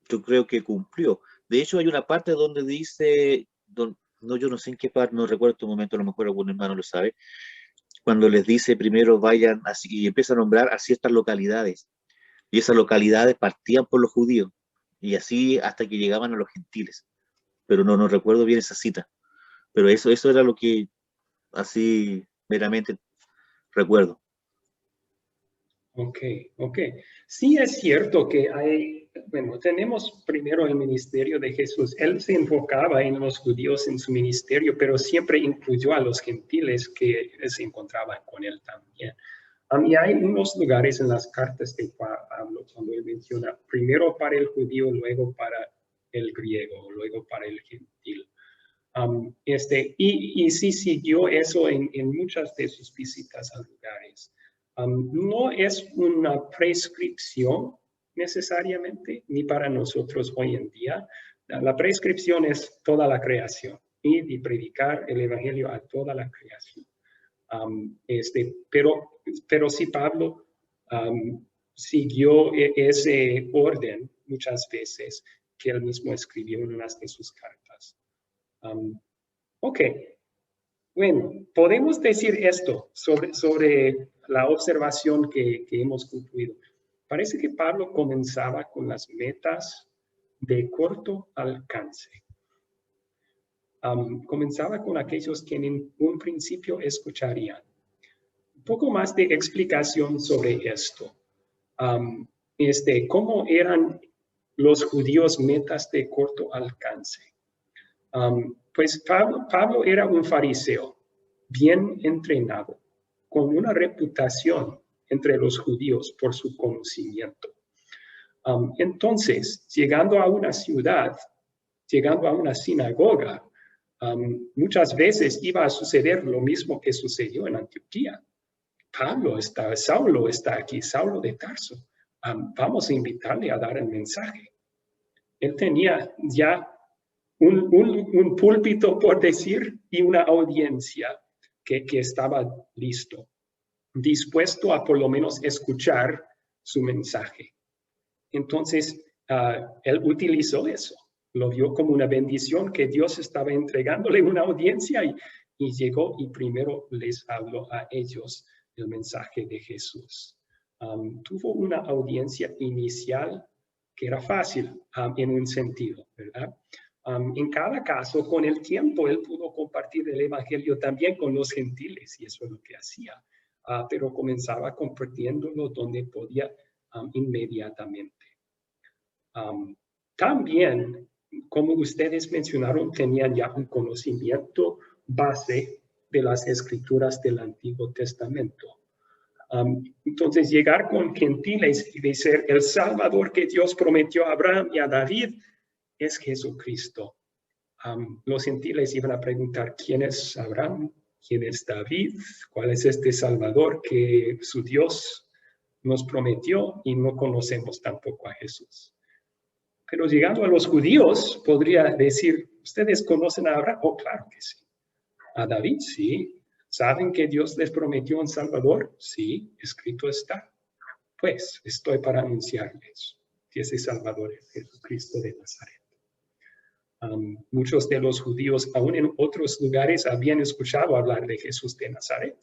yo creo que cumplió. De hecho, hay una parte donde dice, no, yo no sé en qué parte, no recuerdo este momento, a lo mejor algún hermano lo sabe, cuando les dice primero vayan así, y empieza a nombrar a ciertas localidades. Y esas localidades partían por los judíos, y así hasta que llegaban a los gentiles. Pero no recuerdo bien esa cita. Pero eso era lo que así meramente recuerdo. Ok. Sí es cierto que tenemos primero el ministerio de Jesús. Él se enfocaba en los judíos en su ministerio, pero siempre incluyó a los gentiles que se encontraban con él también. Y hay unos lugares en las cartas de Pablo cuando él menciona primero para el judío, luego para el griego, luego para el gentil. Y sí siguió eso en muchas de sus visitas a lugares. No es una prescripción necesariamente, ni para nosotros hoy en día. La prescripción es toda la creación y predicar el evangelio a toda la creación. Pero sí Pablo siguió ese orden muchas veces que él mismo escribió en unas de sus cartas. Ok. Bueno, podemos decir esto sobre la observación que hemos concluido. Parece que Pablo comenzaba con las metas de corto alcance. Comenzaba con aquellos que en un principio escucharían. Un poco más de explicación sobre esto. ¿Cómo eran los judíos metas de corto alcance? Pues Pablo era un fariseo, bien entrenado, con una reputación entre los judíos por su conocimiento. Entonces, llegando a una ciudad, llegando a una sinagoga, muchas veces iba a suceder lo mismo que sucedió en Antioquía. Saulo está aquí, Saulo de Tarso. Vamos a invitarle a dar el mensaje. Él tenía ya un púlpito, por decir, y una audiencia que estaba listo, dispuesto a por lo menos escuchar su mensaje. Entonces, él utilizó eso, lo vio como una bendición que Dios estaba entregándole una audiencia y llegó y primero les habló a ellos el mensaje de Jesús. Tuvo una audiencia inicial que era fácil en un sentido, ¿verdad? En cada caso, con el tiempo, él pudo compartir el evangelio también con los gentiles, y eso es lo que hacía. Pero comenzaba compartiéndolo donde podía inmediatamente. También, como ustedes mencionaron, tenían ya un conocimiento base de las escrituras del Antiguo Testamento. Entonces, llegar con gentiles y decir el Salvador que Dios prometió a Abraham y a David es Jesucristo. Los gentiles iban a preguntar quién es Abraham, quién es David, cuál es este Salvador que su Dios nos prometió, y no conocemos tampoco a Jesús. Pero llegando a los judíos, podría decir, ¿ustedes conocen a Abraham? Oh, claro que sí. A David, sí. ¿Saben que Dios les prometió un Salvador? Sí, escrito está. Pues estoy para anunciarles que ese Salvador es Jesucristo de Nazaret. Muchos de los judíos, aún en otros lugares, habían escuchado hablar de Jesús de Nazaret,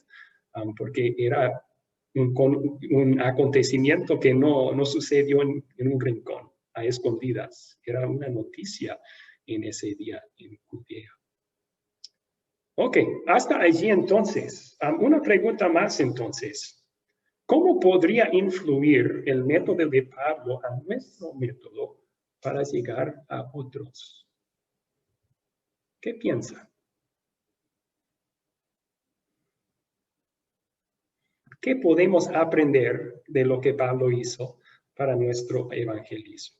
porque era un acontecimiento que no sucedió en un rincón, a escondidas. Era una noticia en ese día en Judea. Ok, hasta allí entonces. Una pregunta más entonces. ¿Cómo podría influir el método de Pablo a nuestro método para llegar a otros? ¿Qué piensan? ¿Qué podemos aprender de lo que Pablo hizo para nuestro evangelismo?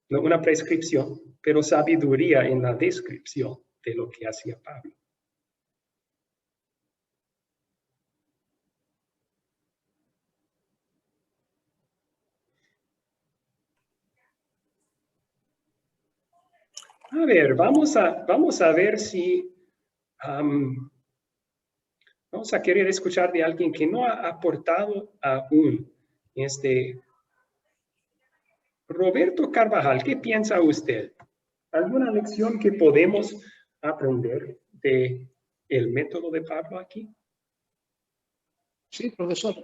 No una prescripción, pero sabiduría en la descripción de lo que hacía Pablo. A ver, vamos a ver si vamos a querer escuchar de alguien que no ha aportado aún. Roberto Carvajal, ¿qué piensa usted? ¿Alguna lección que podemos aprender de el método de Pablo aquí? Sí, profesor.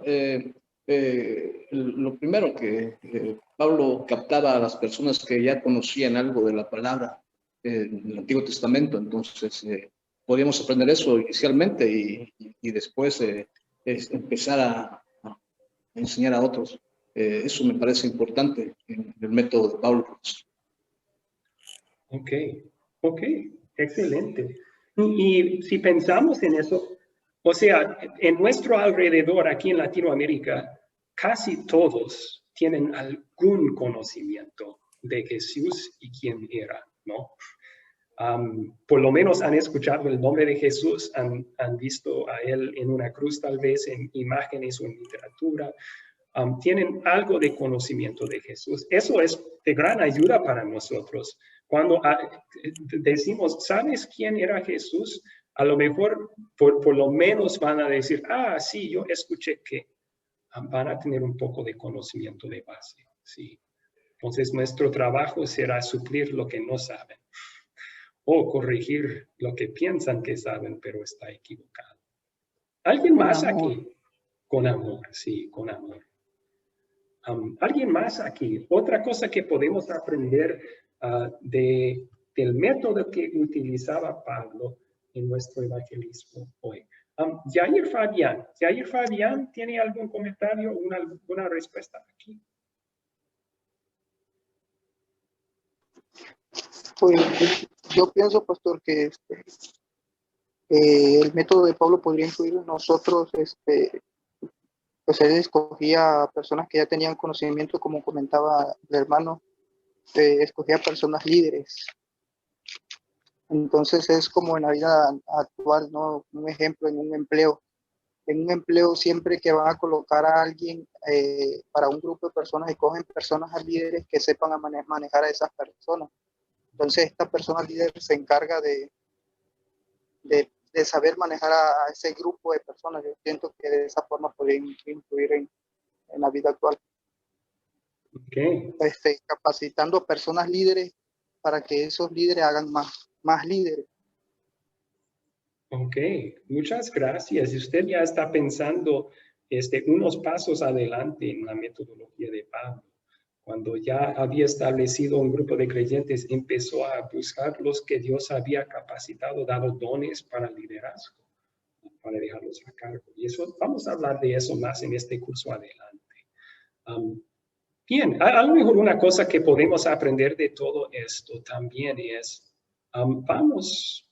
Lo primero que Pablo captaba a las personas que ya conocían algo de la palabra del Antiguo Testamento, entonces podíamos aprender eso inicialmente y después empezar a enseñar a otros. Eso me parece importante en el método de Pablo. Ok, excelente. Y si pensamos en eso, o sea, en nuestro alrededor aquí en Latinoamérica, casi todos tienen algún conocimiento de Jesús y quién era, ¿no? Por lo menos han escuchado el nombre de Jesús, han visto a él en una cruz, tal vez en imágenes o en literatura. Tienen algo de conocimiento de Jesús. Eso es de gran ayuda para nosotros. Cuando decimos, ¿sabes quién era Jesús? A lo mejor, por lo menos van a decir, sí, yo escuché que van a tener un poco de conocimiento de base. Sí. Entonces, nuestro trabajo será suplir lo que no saben o corregir lo que piensan que saben, pero está equivocado. ¿Alguien más aquí? Con amor, sí, con amor. ¿Alguien más aquí? Otra cosa que podemos aprender del método que utilizaba Pablo en nuestro evangelismo hoy. Jair Fabián, ¿tiene algún comentario, alguna respuesta aquí? Pues yo pienso, pastor, que el método de Pablo podría influir en nosotros. Pues él escogía personas que ya tenían conocimiento, como comentaba el hermano, escogía personas líderes. Entonces es como en la vida actual, ¿no? Un ejemplo en un empleo. En un empleo, siempre que van a colocar a alguien para un grupo de personas, escogen personas líderes que sepan manejar a esas personas. Entonces esta persona líder se encarga de saber manejar a ese grupo de personas. Yo siento que de esa forma podría influir en la vida actual. Okay. Capacitando personas líderes para que esos líderes hagan más líderes. Ok, muchas gracias. Usted ya está pensando unos pasos adelante en la metodología de Pablo. Cuando ya había establecido un grupo de creyentes, empezó a buscar los que Dios había capacitado, dado dones para liderazgo, para dejarlos a cargo. Y eso, vamos a hablar de eso más en este curso adelante. Bien, a lo mejor una cosa que podemos aprender de todo esto también es, vamos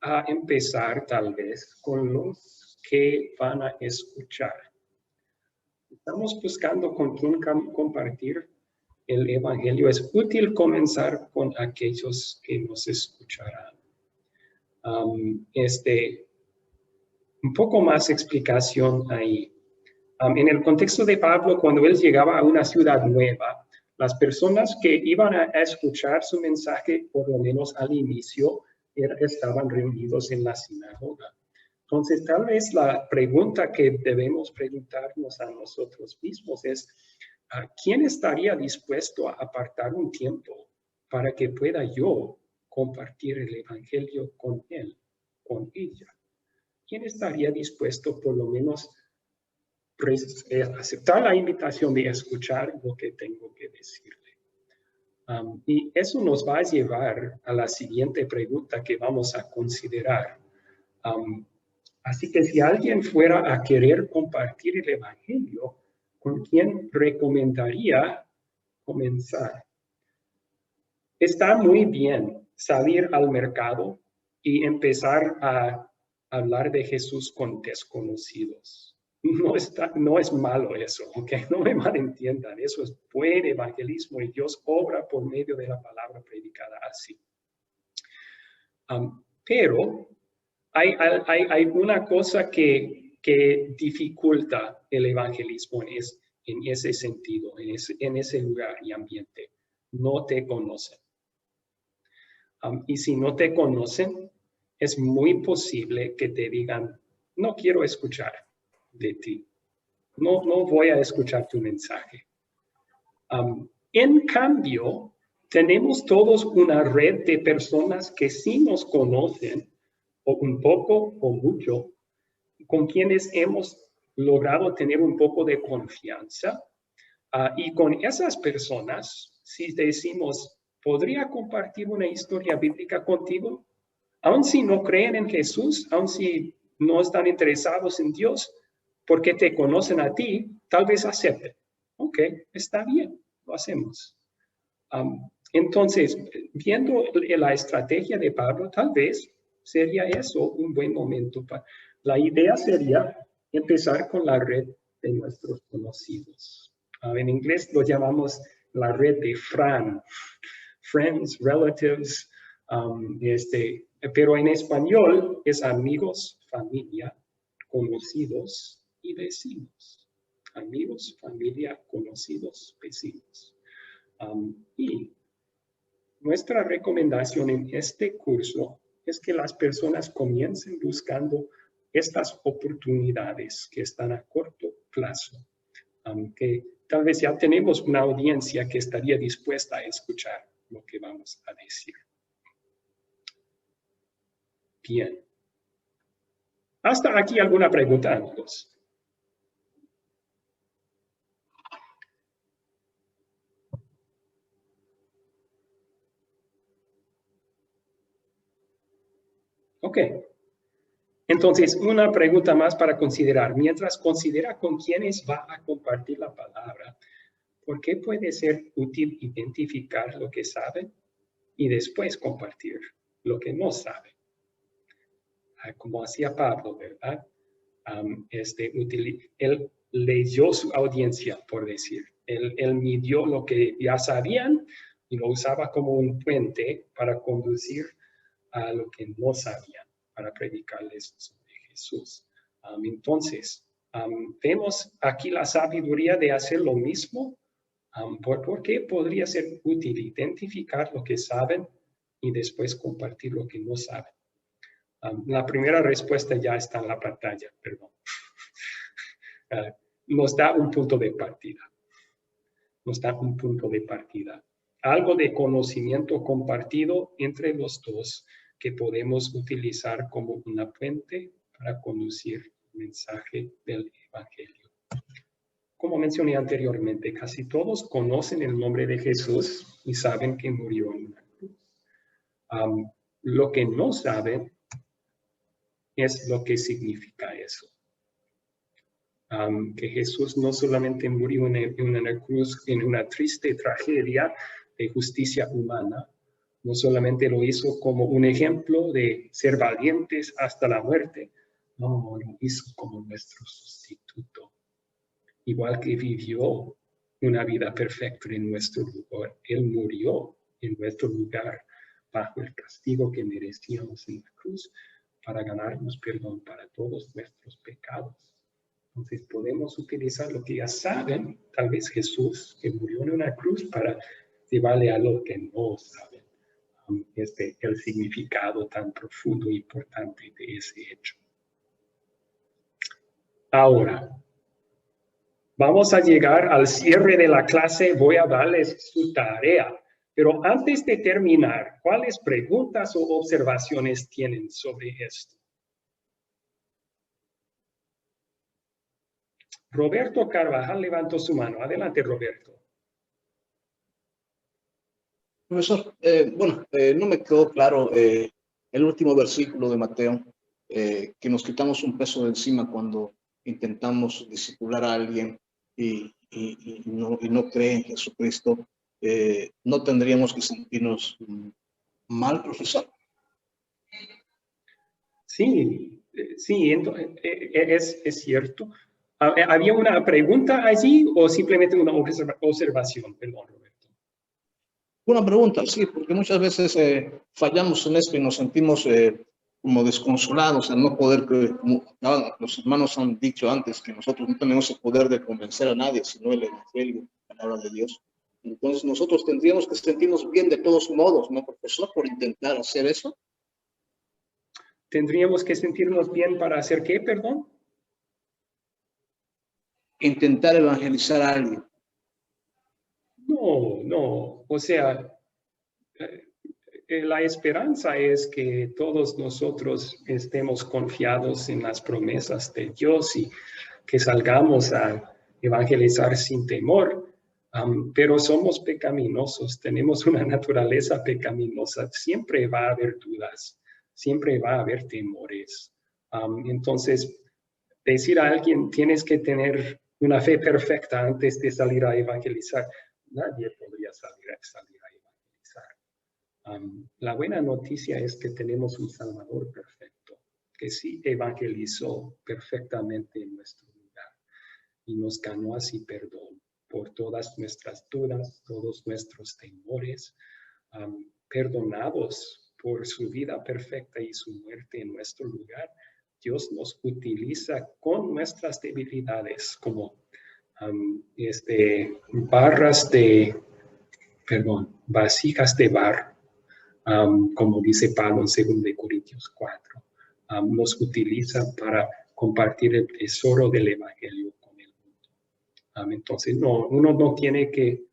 a empezar tal vez con los que van a escuchar. Estamos buscando con quién compartir el evangelio. Es útil comenzar con aquellos que nos escucharán. Un poco más explicación ahí. En el contexto de Pablo, cuando él llegaba a una ciudad nueva, las personas que iban a escuchar su mensaje, por lo menos al inicio, estaban reunidos en la sinagoga. Entonces, tal vez la pregunta que debemos preguntarnos a nosotros mismos es, ¿quién estaría dispuesto a apartar un tiempo para que pueda yo compartir el evangelio con él, con ella? ¿Quién estaría dispuesto por lo menos aceptar la invitación de escuchar lo que tengo que decirle? Y eso nos va a llevar a la siguiente pregunta que vamos a considerar. Así que si alguien fuera a querer compartir el evangelio, ¿con quién recomendaría comenzar? Está muy bien salir al mercado y empezar a hablar de Jesús con desconocidos. No es malo eso, ¿ok? No me malentiendan, eso es buen evangelismo y Dios obra por medio de la palabra predicada así. Pero hay una cosa que dificulta el evangelismo en ese sentido, en ese lugar y ambiente. No te conocen. Y si no te conocen, es muy posible que te digan, no quiero escuchar de ti. No voy a escuchar tu mensaje. En cambio, tenemos todos una red de personas que sí nos conocen, o un poco o mucho, con quienes hemos logrado tener un poco de confianza. Y con esas personas, si decimos, ¿podría compartir una historia bíblica contigo? Aun si no creen en Jesús, aun si no están interesados en Dios, porque te conocen a ti, tal vez acepten. Ok, está bien, lo hacemos. Entonces, viendo la estrategia de Pablo, tal vez sería eso un buen momento. La idea sería empezar con la red de nuestros conocidos. En inglés lo llamamos la red de FRAN, Friends, Relatives, pero en español es amigos, familia, conocidos y vecinos. Amigos, familia, conocidos, vecinos. Y nuestra recomendación en este curso es que las personas comiencen buscando estas oportunidades que están a corto plazo, que tal vez ya tenemos una audiencia que estaría dispuesta a escuchar lo que vamos a decir. Bien. ¿Hasta aquí alguna pregunta, amigos? Ok. Entonces, una pregunta más para considerar. Mientras considera con quiénes va a compartir la palabra, ¿por qué puede ser útil identificar lo que sabe y después compartir lo que no sabe? Como hacía Pablo, ¿verdad? Él leyó su audiencia, por decir. Él midió lo que ya sabían y lo usaba como un puente para conducir a lo que no sabían, para predicarles sobre Jesús. Entonces, vemos aquí la sabiduría de hacer lo mismo. ¿Por qué podría ser útil identificar lo que saben y después compartir lo que no saben? La primera respuesta ya está en la pantalla, perdón. Nos da un punto de partida. Nos da un punto de partida. Algo de conocimiento compartido entre los dos que podemos utilizar como una puente para conducir el mensaje del Evangelio. Como mencioné anteriormente, casi todos conocen el nombre de Jesús y saben que murió en una cruz. Lo que no saben es lo que significa eso. Que Jesús no solamente murió en una cruz, en una triste tragedia de justicia humana, no solamente lo hizo como un ejemplo de ser valientes hasta la muerte, no, lo hizo como nuestro sustituto. Igual que vivió una vida perfecta en nuestro lugar, Él murió en nuestro lugar bajo el castigo que merecíamos en la cruz para ganarnos perdón para todos nuestros pecados. Entonces podemos utilizar lo que ya saben, tal vez Jesús, que murió en una cruz, para llevarle a lo que no saben, el significado tan profundo e importante de ese hecho. Ahora, vamos a llegar al cierre de la clase. Voy a darles su tarea. Pero antes de terminar, ¿cuáles preguntas o observaciones tienen sobre esto? Roberto Carvajal levantó su mano. Adelante, Roberto. Profesor, no me quedó claro el último versículo de Mateo, que nos quitamos un peso de encima cuando intentamos discipular a alguien y no cree en Jesucristo. ¿No tendríamos que sentirnos mal, profesor? Sí, es cierto. ¿Había una pregunta allí o simplemente una observación? Perdón, Roberto. Una pregunta, sí, porque muchas veces fallamos en esto y nos sentimos como desconsolados al no poder, como los hermanos han dicho antes, que nosotros no tenemos el poder de convencer a nadie, sino el Evangelio, la palabra de Dios. Entonces nosotros tendríamos que sentirnos bien de todos modos, ¿no, profesor, por intentar hacer eso? ¿Tendríamos que sentirnos bien para hacer qué, perdón? Intentar evangelizar a alguien. No. O sea, la esperanza es que todos nosotros estemos confiados en las promesas de Dios y que salgamos a evangelizar sin temor. Pero somos pecaminosos, tenemos una naturaleza pecaminosa. Siempre va a haber dudas, siempre va a haber temores. Entonces, decir a alguien, tienes que tener una fe perfecta antes de salir a evangelizar, nadie podría salir a evangelizar. La buena noticia es que tenemos un Salvador perfecto, que sí evangelizó perfectamente en nuestro lugar y nos ganó así perdón por todas nuestras dudas, todos nuestros temores, perdonados por su vida perfecta y su muerte en nuestro lugar. Dios nos utiliza con nuestras debilidades como vasijas de barro, como dice Pablo en 2 Corintios 4. Nos utiliza para compartir el tesoro del Evangelio con el mundo. Entonces, uno no tiene que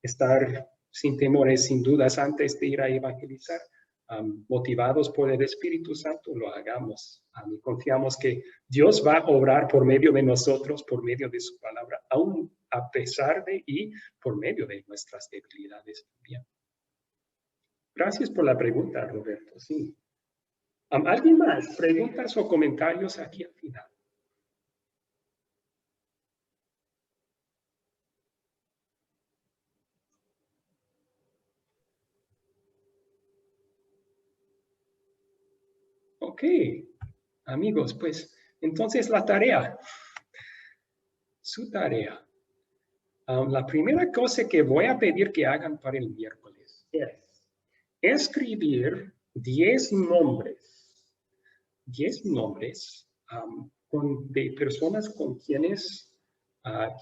estar sin temores, sin dudas antes de ir a evangelizar. Motivados por el Espíritu Santo, lo hagamos. Y confiamos que Dios va a obrar por medio de nosotros, por medio de su palabra, aún a pesar de y por medio de nuestras debilidades también. Gracias por la pregunta, Roberto. Sí. ¿Alguien más? ¿Preguntas o comentarios aquí al final? Ok, amigos, pues entonces la tarea, su tarea. La primera cosa que voy a pedir que hagan para el miércoles es escribir 10 nombres de personas con quienes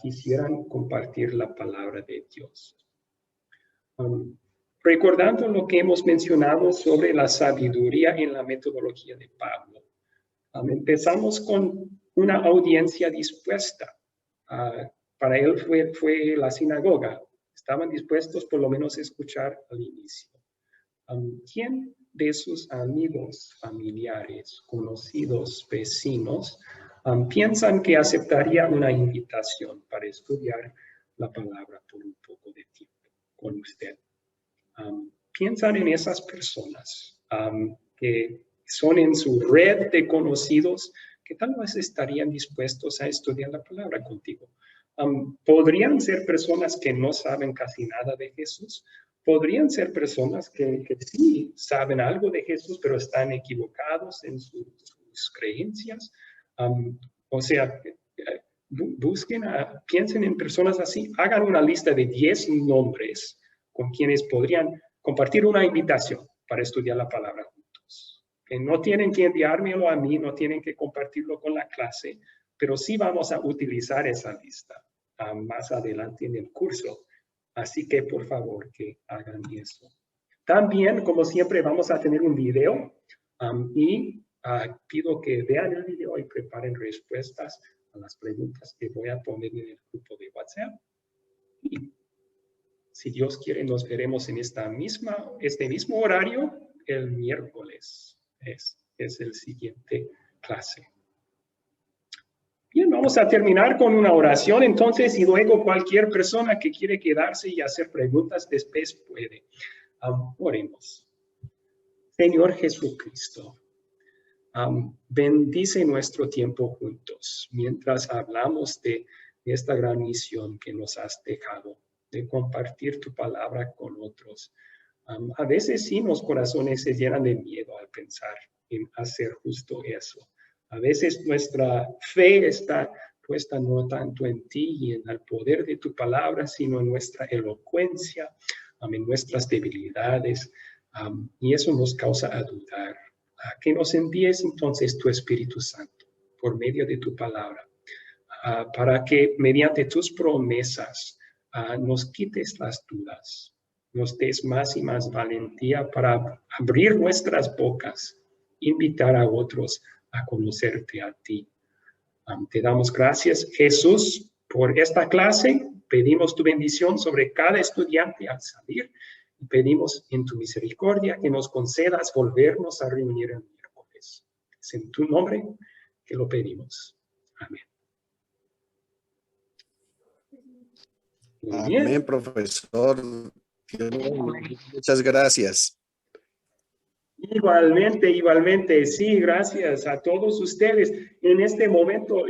quisieran compartir la palabra de Dios. Recordando lo que hemos mencionado sobre la sabiduría en la metodología de Pablo, empezamos con una audiencia dispuesta. Para él fue la sinagoga. Estaban dispuestos por lo menos a escuchar al inicio. ¿Quién de sus amigos, familiares, conocidos, vecinos, piensan que aceptaría una invitación para estudiar la palabra por un poco de tiempo con usted? Piensan en esas personas que son en su red de conocidos que tal vez estarían dispuestos a estudiar la palabra contigo. Podrían ser personas que no saben casi nada de Jesús. Podrían ser personas que sí saben algo de Jesús, pero están equivocados en sus creencias. O sea, piensen en personas así. Hagan una lista de 10 nombres con quienes podrían compartir una invitación para estudiar la palabra juntos. Que no tienen que enviármelo a mí, no tienen que compartirlo con la clase, pero sí vamos a utilizar esa lista más adelante en el curso. Así que, por favor, que hagan eso. También, como siempre, vamos a tener un video y pido que vean el video y preparen respuestas a las preguntas que voy a poner en el grupo de WhatsApp. Y si Dios quiere, nos veremos en este mismo horario el miércoles. Es el siguiente clase. Bien, vamos a terminar con una oración entonces y luego cualquier persona que quiere quedarse y hacer preguntas después puede. Oremos. Señor Jesucristo, bendice nuestro tiempo juntos mientras hablamos de esta gran misión que nos has dejado, de compartir tu palabra con otros. A veces sí, los corazones se llenan de miedo al pensar en hacer justo eso. A veces nuestra fe está puesta no tanto en ti y en el poder de tu palabra, sino en nuestra elocuencia, en nuestras debilidades, y eso nos causa a dudar. Que nos envíes entonces tu Espíritu Santo por medio de tu palabra, para que mediante tus promesas nos quites las dudas, nos des más y más valentía para abrir nuestras bocas, invitar a otros a conocerte a ti. Te damos gracias, Jesús, por esta clase. Pedimos tu bendición sobre cada estudiante al salir y pedimos en tu misericordia que nos concedas volvernos a reunir el miércoles. Es en tu nombre que lo pedimos. Amén. Muy bien. Amén, profesor. Muchas gracias. Igualmente, sí, gracias a todos ustedes. En este momento